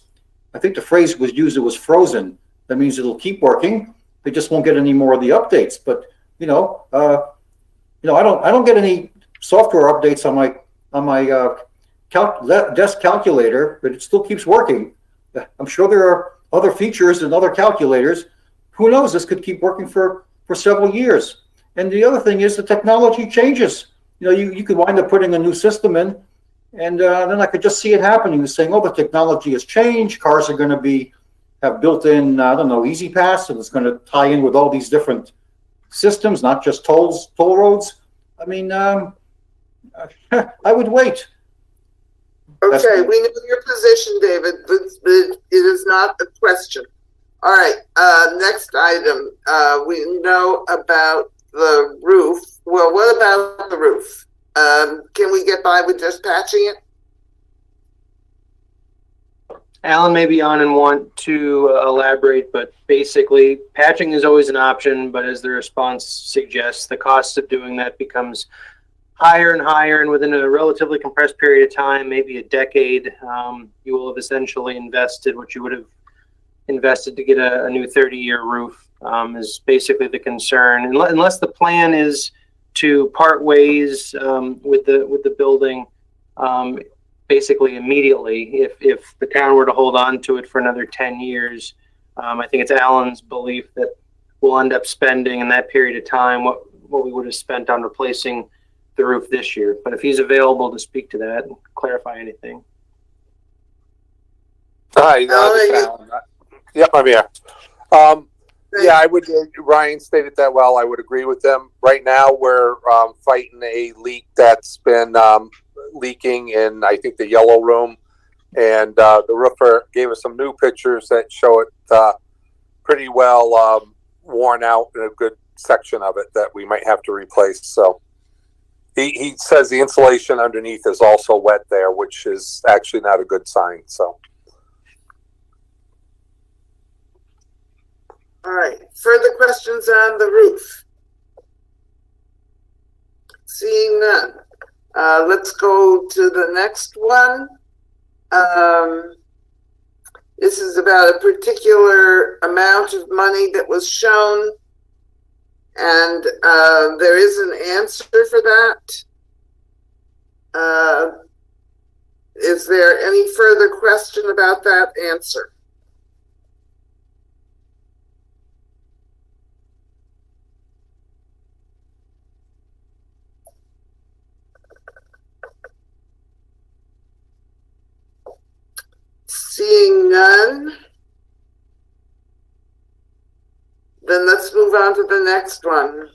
I think the phrase was used, it was frozen. That means it'll keep working. They just won't get any more of the updates. But I don't get any software updates on my desk calculator, but it still keeps working. I'm sure there are other features in other calculators. Who knows? This could keep working for several years. And the other thing is the technology changes. You could wind up putting a new system in, and then I could just see it happening, saying, oh, the technology has changed. Cars are going to have built-in, Easy Pass, and it's going to tie in with all these different systems, not just toll roads. I mean, I would wait. Okay, we know your position, David, but it is not a question. All right, next item. We know about the roof. Well, what about the roof? Can we get by with just patching it? Alan may be on and want to elaborate, but basically patching is always an option, but as the response suggests, the cost of doing that becomes higher and higher, and within a relatively compressed period of time, maybe a decade, you will have essentially invested what you would have invested to get a new 30-year roof, is basically the concern. Unless the plan is to part ways with the building basically immediately, if the town were to hold on to it for another 10 years, I think it's Alan's belief that we'll end up spending in that period of time what we would have spent on replacing the roof this year. But if he's available to speak to that and clarify anything. Hi, Alan. Yep, I'm here. Yeah, I would. Ryan stated that well. I would agree with them. Right now, we're fighting a leak that's been leaking in, I think, the yellow room, and the roofer gave us some new pictures that show it pretty well worn out in a good section of it that we might have to replace. So he says the insulation underneath is also wet there, which is actually not a good sign. So. All right, further questions on the roof? Seeing none, let's go to the next one. This is about a particular amount of money that was shown, and there is an answer for that. Is there any further question about that answer? Seeing none, then let's move on to the next one.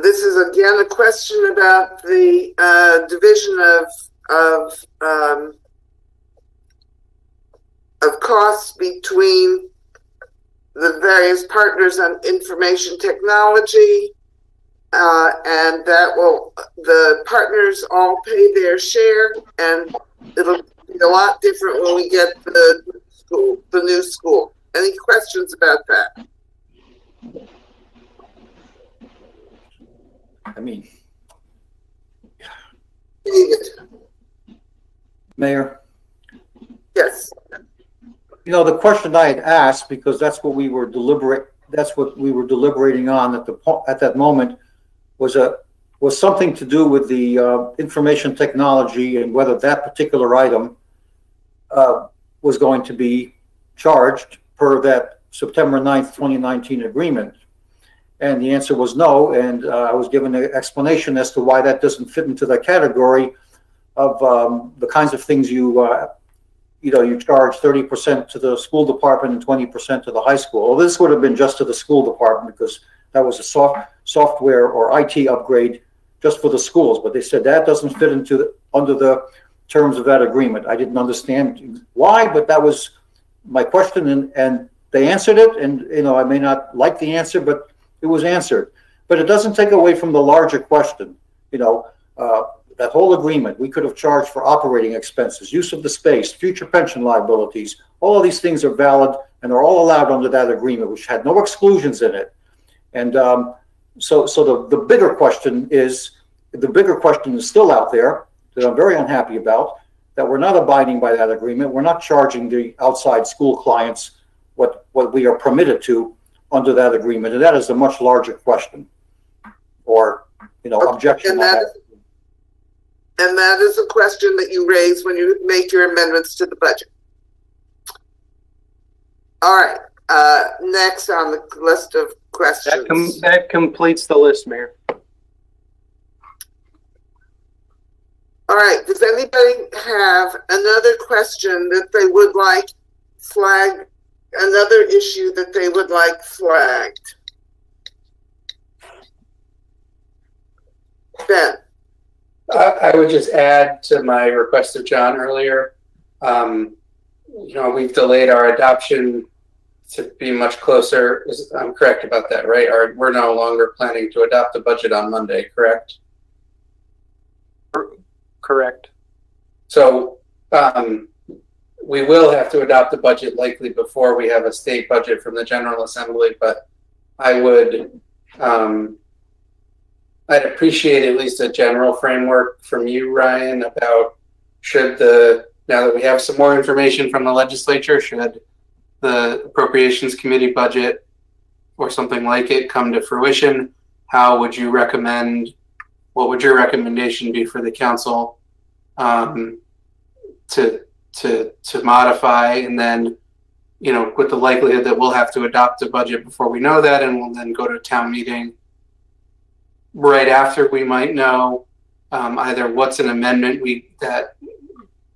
This is again a question about the division of costs between the various partners on information technology. And that the partners all pay their share, and it'll be a lot different when we get the new school. Any questions about that? I mean, David. Mayor. Yes. The question I had asked, because that's what we were deliberating on at that moment, was something to do with the information technology and whether that particular item was going to be charged per that September 9th, 2019 agreement. And the answer was no, and I was given an explanation as to why that doesn't fit into the category of the kinds of things you charge 30% to the school department and 20% to the high school. Well, this would have been just to the school department because that was a software or IT upgrade just for the schools. But they said that doesn't fit under the terms of that agreement. I didn't understand why, but that was my question, and they answered it. And I may not like the answer, but it was answered. But it doesn't take away from the larger question. That whole agreement, we could have charged for operating expenses, use of the space, future pension liabilities. All of these things are valid and are all allowed under that agreement, which had no exclusions in it. And so the bigger question is still out there that I'm very unhappy about, that we're not abiding by that agreement. We're not charging the outside school clients what we are permitted to under that agreement. And that is a much larger question or, objection. And that is a question that you raise when you make your amendments to the budget. All right. Next on the list of questions. That completes the list, Mayor. All right. Does anybody have another question that they would like flagged? Another issue that they would like flagged? Ben. I would just add to my request of John earlier. We've delayed our adoption to be much closer. I'm correct about that, right? We're no longer planning to adopt the budget on Monday, correct? Correct. So we will have to adopt the budget likely before we have a state budget from the General Assembly, but I would I'd appreciate at least a general framework from you, Ryan, about now that we have some more information from the legislature, should the Appropriations Committee budget or something like it come to fruition, what would your recommendation be for the council to modify? And then, with the likelihood that we'll have to adopt a budget before we know that, and we'll then go to town meeting right after we might know either what's an amendment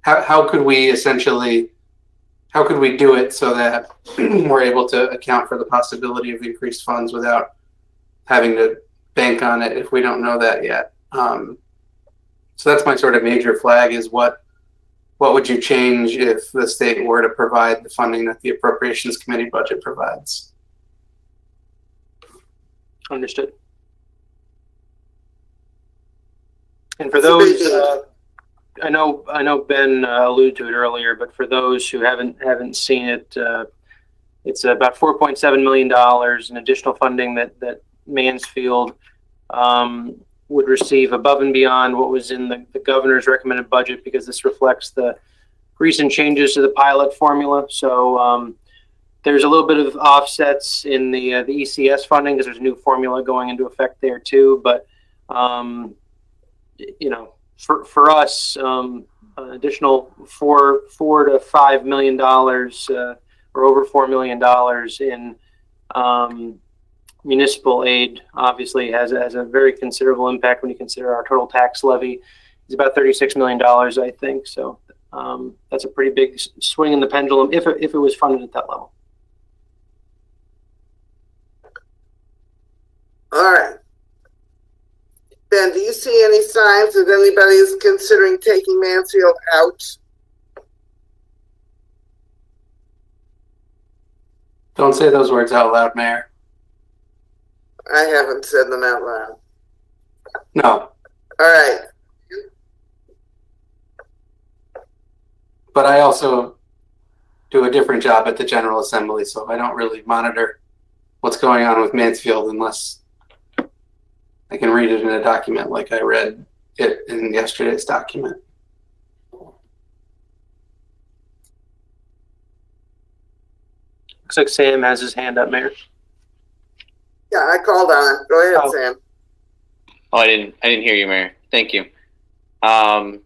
how could we do it so that we're able to account for the possibility of increased funds without having to bank on it if we don't know that yet. So that's my sort of major flag, is what would you change if the state were to provide the funding that the Appropriations Committee budget provides? Understood. And for those, I know Ben alluded to it earlier, but for those who haven't seen it, it's about $4.7 million in additional funding that Mansfield would receive above and beyond what was in the governor's recommended budget, because this reflects the recent changes to the pilot formula. So there's a little bit of offsets in the ECS funding because there's a new formula going into effect there too. But for us, additional $4 to $5 million or over $4 million in municipal aid obviously has a very considerable impact when you consider our total tax levy is about $36 million, I think. So that's a pretty big swing in the pendulum if it was funded at that level. All right. Ben, do you see any signs that anybody is considering taking Mansfield out? Don't say those words out loud, Mayor. I haven't said them out loud. No. All right. But I also do a different job at the General Assembly, so I don't really monitor what's going on with Mansfield unless I can read it in a document like I read it in yesterday's document. Looks like Sam has his hand up, Mayor. Yeah, I called on it. Go ahead, Sam. Oh, I didn't hear you, Mayor. Thank you. The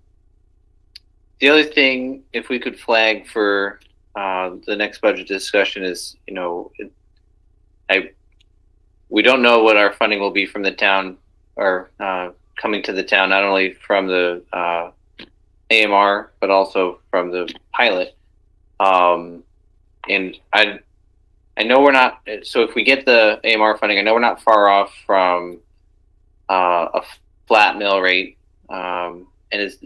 other thing, if we could flag for the next budget discussion is, we don't know what our funding will be from the town or coming to the town, not only from the AMR, but also from the pilot. And I know we're not, so if we get the AMR funding, I know we're not far off from a flat mill rate. And is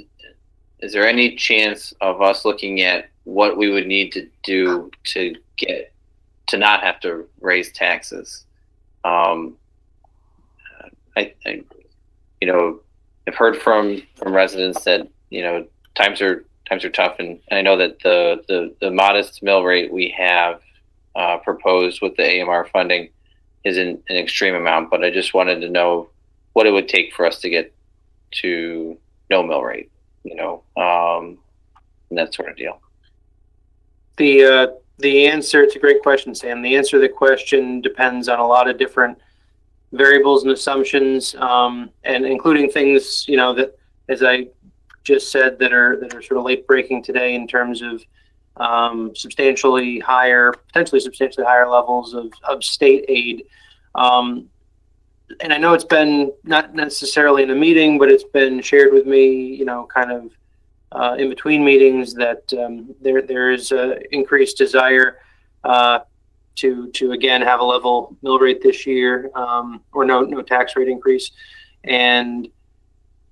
there any chance of us looking at what we would need to do to not have to raise taxes? I've heard from residents that, times are tough, and I know that the modest mill rate we have proposed with the AMR funding isn't an extreme amount, but I just wanted to know what it would take for us to get to no mill rate, and that sort of deal. The answer, it's a great question, Sam. The answer to the question depends on a lot of different variables and assumptions, and including things, that, as I just said, that are sort of late breaking today in terms of potentially substantially higher levels of state aid. And I know it's been not necessarily in a meeting, but it's been shared with me, kind of in between meetings, that there is a increased desire to again have a level mill rate this year, or no tax rate increase. And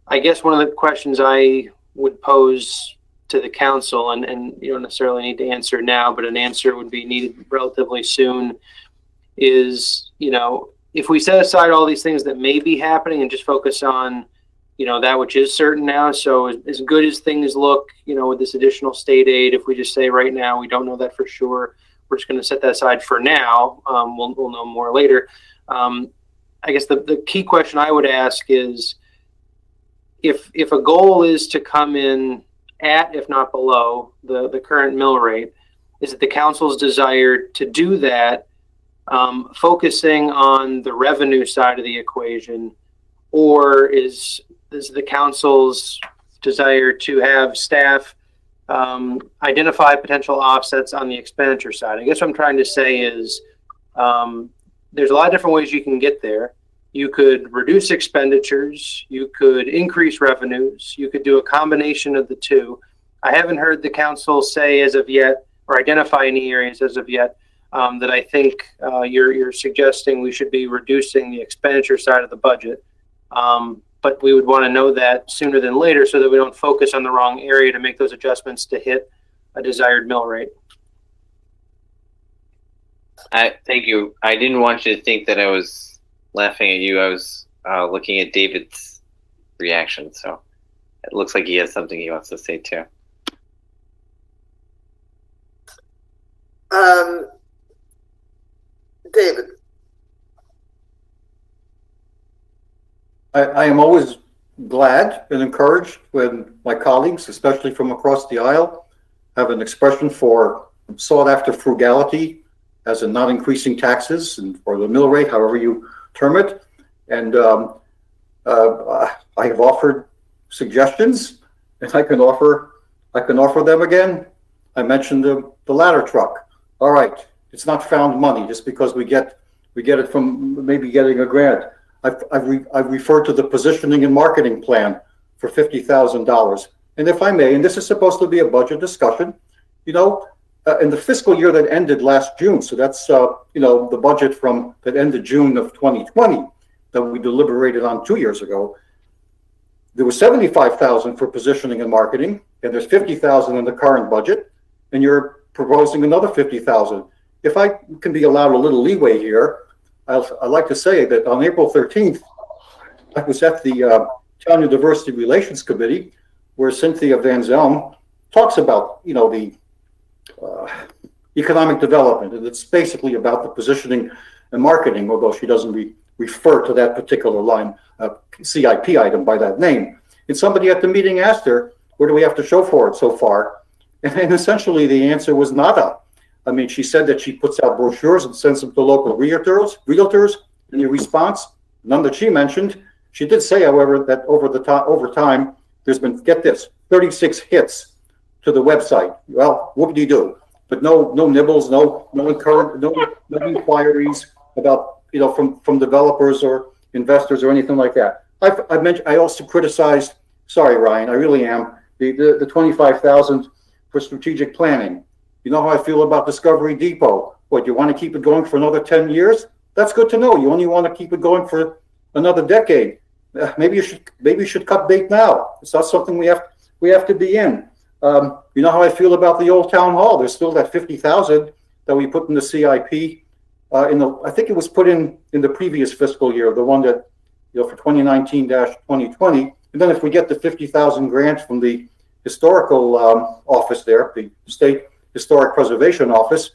I guess one of the questions I would pose to the council, and you don't necessarily need to answer now, but an answer would be needed relatively soon, is, if we set aside all these things that may be happening and just focus on, that which is certain now. So as good as things look, with this additional state aid, if we just say right now, we don't know that for sure, we're just going to set that aside for now. We'll know more later. I guess the key question I would ask is, if a goal is to come in at, if not below, the current mill rate, is it the council's desire to do that, focusing on the revenue side of the equation, or is the council's desire to have staff identify potential offsets on the expenditure side? I guess what I'm trying to say is, there's a lot of different ways you can get there. You could reduce expenditures, you could increase revenues, you could do a combination of the two. I haven't heard the council say as of yet, or identify any areas as of yet, that I think you're suggesting we should be reducing the expenditure side of the budget. But we would want to know that sooner than later so that we don't focus on the wrong area to make those adjustments to hit a desired mill rate. Thank you. I didn't want you to think that I was laughing at you. I was looking at David's reaction, so it looks like he has something he wants to say too. David. I am always glad and encouraged when my colleagues, especially from across the aisle, have an expression for sought after frugality, as in not increasing taxes and or the mill rate, however you term it. And I have offered suggestions, and I can offer them again. I mentioned the ladder truck. All right, it's not found money just because we get it from maybe getting a grant. I've referred to the positioning and marketing plan for $50,000. And if I may, and this is supposed to be a budget discussion, in the fiscal year that ended last June, so that's the budget from that ended June of 2020 that we deliberated on 2 years ago, there was $75,000 for positioning and marketing, and there's $50,000 in the current budget, and you're proposing another $50,000. If I can be allowed a little leeway here, I'd like to say that on April 13th, I was at the Town Diversity Relations Committee, where Cynthia Van Zelm talks about, the economic development, and it's basically about the positioning and marketing, although she doesn't refer to that particular line, CIP item by that name. And somebody at the meeting asked her, what do we have to show for it so far? And essentially the answer was nada. I mean, she said that she puts out brochures and sends them to local realtors. In your response, none that she mentioned. She did say, however, that over time, there's been, get this, 36 hits to the website. Well, whoop-de-doo. But no nibbles, no inquiries about, from developers or investors or anything like that. I also criticized, sorry, Ryan, I really am, the $25,000 for strategic planning. You know how I feel about Discovery Depot. What, you want to keep it going for another 10 years? That's good to know. You only want to keep it going for another decade. Maybe you should cut bait now. It's not something we have to be in. You know how I feel about the old town hall. There's still that $50,000 that we put in the CIP. I think it was put in the previous fiscal year, the one that, for 2019-2020. And then if we get the 50,000 grant from the historical office there, the State Historic Preservation Office,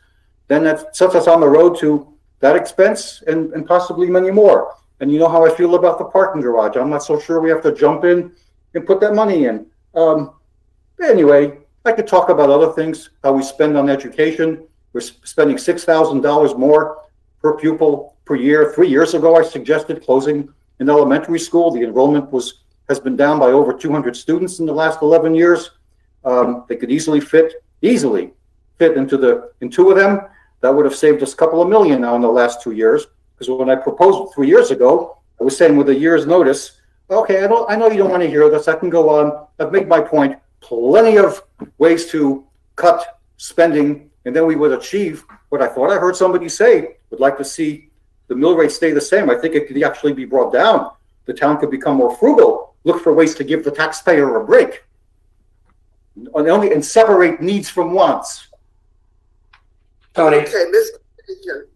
then that sets us on the road to that expense and possibly many more. And you know how I feel about the parking garage. I'm not so sure we have to jump in and put that money in. Anyway, I could talk about other things, how we spend on education. We're spending $6,000 more per pupil per year. 3 years ago, I suggested closing an elementary school. The enrollment has been down by over 200 students in the last 11 years. They could easily fit into two of them. That would have saved us a couple of million now in the last 2 years. Because when I proposed 3 years ago, I was saying with a year's notice, okay, I know you don't want to hear this. I can go on. I've made my point. Plenty of ways to cut spending, and then we would achieve what I thought I heard somebody say, would like to see the mill rate stay the same. I think it could actually be brought down. The town could become more frugal, look for ways to give the taxpayer a break, and separate needs from wants. Tony, Okay, Mr. Deacon.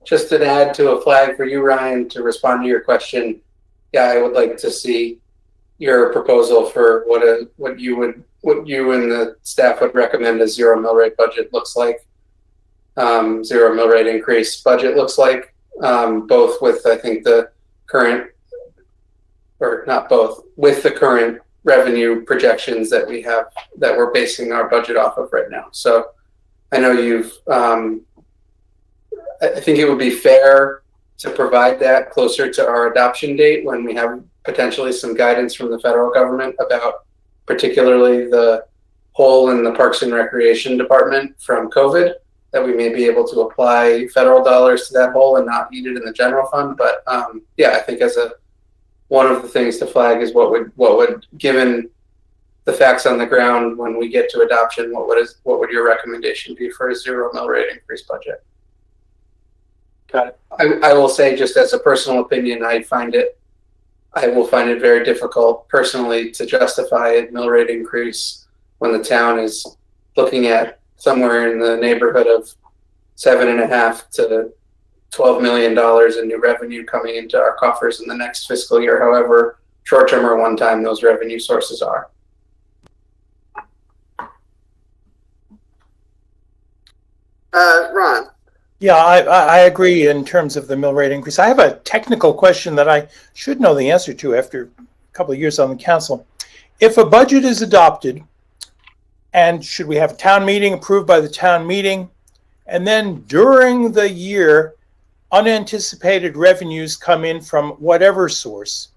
just to add to a flag for you, Ryan, to respond to your question. Yeah, I would like to see your proposal for what you and the staff would recommend a zero mill rate budget looks like. Zero mill rate increase budget looks like, both with, I think, the current, or not both, with the current revenue projections that we have, that we're basing our budget off of right now. So I know I think it would be fair to provide that closer to our adoption date when we have potentially some guidance from the federal government about particularly the hole in the Parks and Recreation Department from COVID, that we may be able to apply federal dollars to that hole and not eat it in the general fund. But yeah, I think one of the things to flag is what would, given the facts on the ground when we get to adoption, what would your recommendation be for a zero mill rate increase budget? Got it. I will say, just as a personal opinion, I will find it very difficult personally to justify a mill rate increase when the town is looking at somewhere in the neighborhood of $7.5 to $12 million in new revenue coming into our coffers in the next fiscal year, however short-term or one-time those revenue sources are. Ron. Yeah, I agree in terms of the mill rate increase. I have a technical question that I should know the answer to after a couple of years on the council. If a budget is adopted, and should we have a town meeting approved by the town meeting, and then during the year, unanticipated revenues come in from whatever source,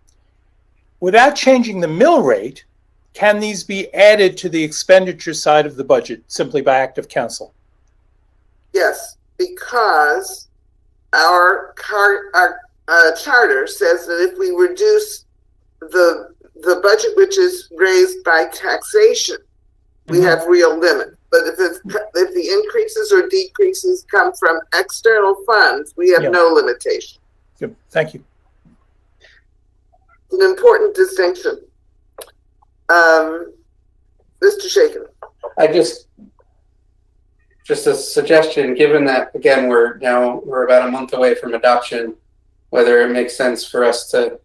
without changing the mill rate, can these be added to the expenditure side of the budget simply by act of council? Yes, because our charter says that if we reduce the budget which is raised by taxation, we have real limit. But if the increases or decreases come from external funds, we have no limitation. Good. Thank you. It's an important distinction. Mr. Shaken. Just a suggestion, given that, again, we're about a month away from adoption, whether it makes sense for us to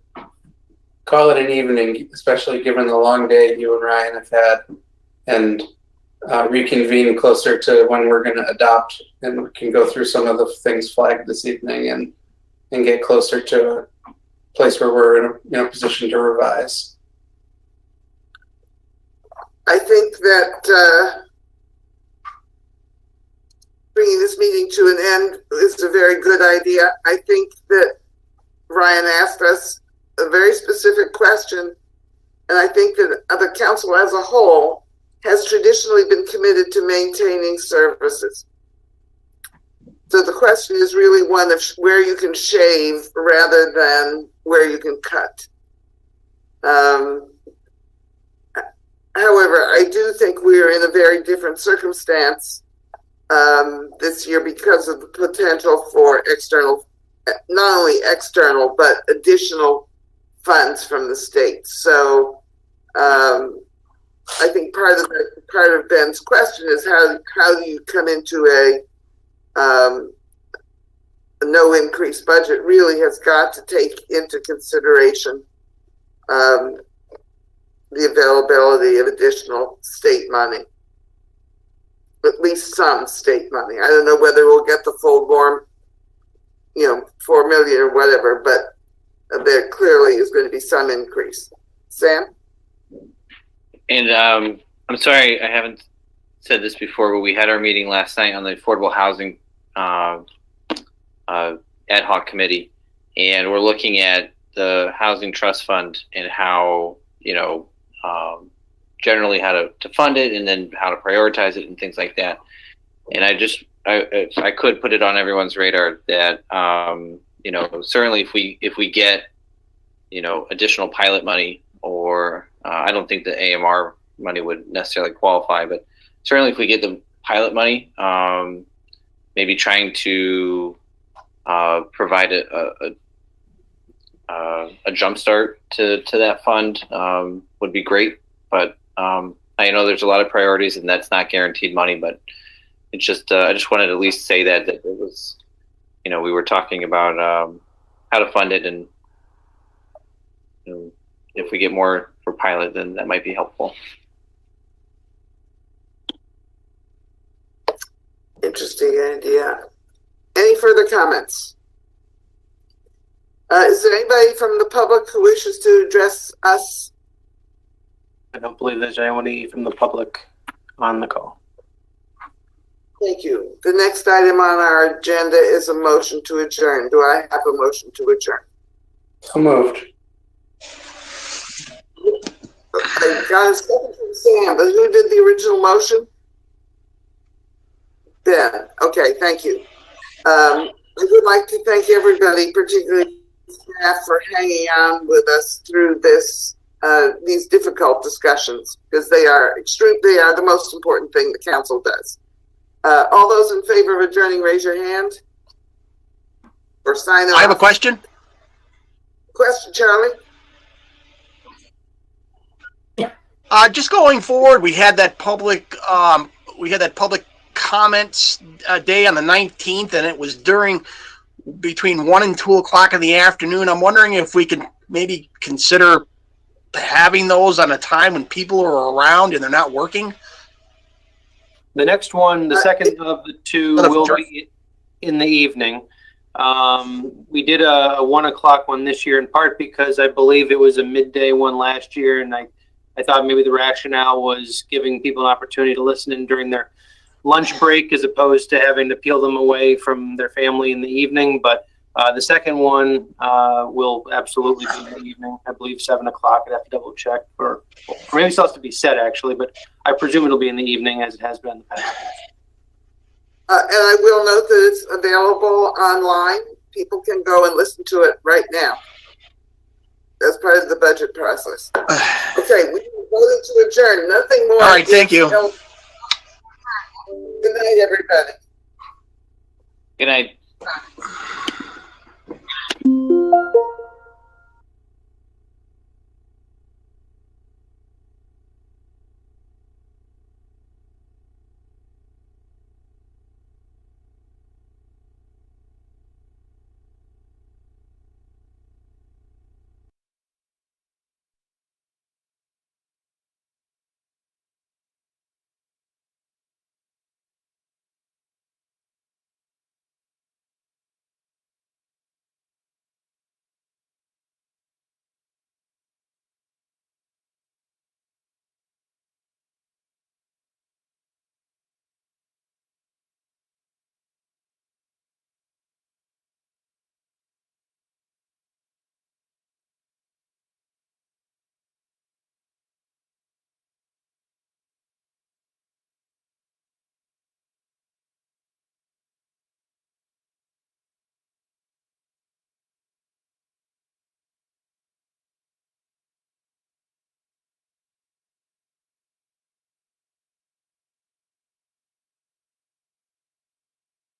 call it an evening, especially given the long day you and Ryan have had, and reconvene closer to when we're going to adopt, and we can go through some of the things flagged this evening and get closer to a place where we're in a position to revise. I think that bringing this meeting to an end is a very good idea. I think that Ryan asked us a very specific question, and I think that the council as a whole has traditionally been committed to maintaining services. So the question is really one of where you can shave rather than where you can cut. However, I do think we're in a very different circumstance this year because of the potential for external, not only external, but additional funds from the state. So I think part of Ben's question is how do you come into a no increase budget really has got to take into consideration the availability of additional state money, at least some state money. I don't know whether we'll get the full warm 4 million or whatever, but there clearly is going to be some increase. Sam? And I'm sorry, I haven't said this before, but we had our meeting last night on the affordable housing ad hoc committee, and we're looking at the housing trust fund and how, generally how to fund it and then how to prioritize it and things like that. And I could put it on everyone's radar that, certainly if we get, additional pilot money, or I don't think the AMR money would necessarily qualify, but certainly if we get the pilot money, maybe trying to provide a jump start to that fund would be great. But I know there's a lot of priorities, and that's not guaranteed money. But it's just I just wanted to at least say that it was, we were talking about how to fund it, and if we get more for pilot, then that might be helpful. Interesting idea. Any further comments? Is there anybody from the public who wishes to address us? I don't believe there's anyone from the public on the call. Thank you. The next item on our agenda is a motion to adjourn. Do I have a motion to adjourn? So moved. I got a second from Sam, but who did the original motion? Ben. Okay, thank you. I would like to thank everybody, particularly staff, for hanging on with us through these difficult discussions, because they are the most important thing the council does. All those in favor of adjourning, raise your hand or sign off. I have a question. Question, Charlie? Just going forward, we had that public comments day on the 19th, and it was between 1 and 2 o'clock in the afternoon. I'm wondering if we could maybe consider having those on a time when people are around and they're not working. The next one, the second of the two, will be in the evening. We did a 1 o'clock one this year, in part because I believe it was a midday one last year, and I thought maybe the rationale was giving people an opportunity to listen in during their lunch break as opposed to having to peel them away from their family in the evening. But the second one will absolutely be in the evening. I believe 7 o'clock. I'd have to double check, or maybe it still has to be set actually, but I presume it'll be in the evening as it has been in the past. And I will note that it's available online. People can go and listen to it right now. That's part of the budget process. Okay, we voted to adjourn. Nothing more. All right, thank you. Good night, everybody. Good night.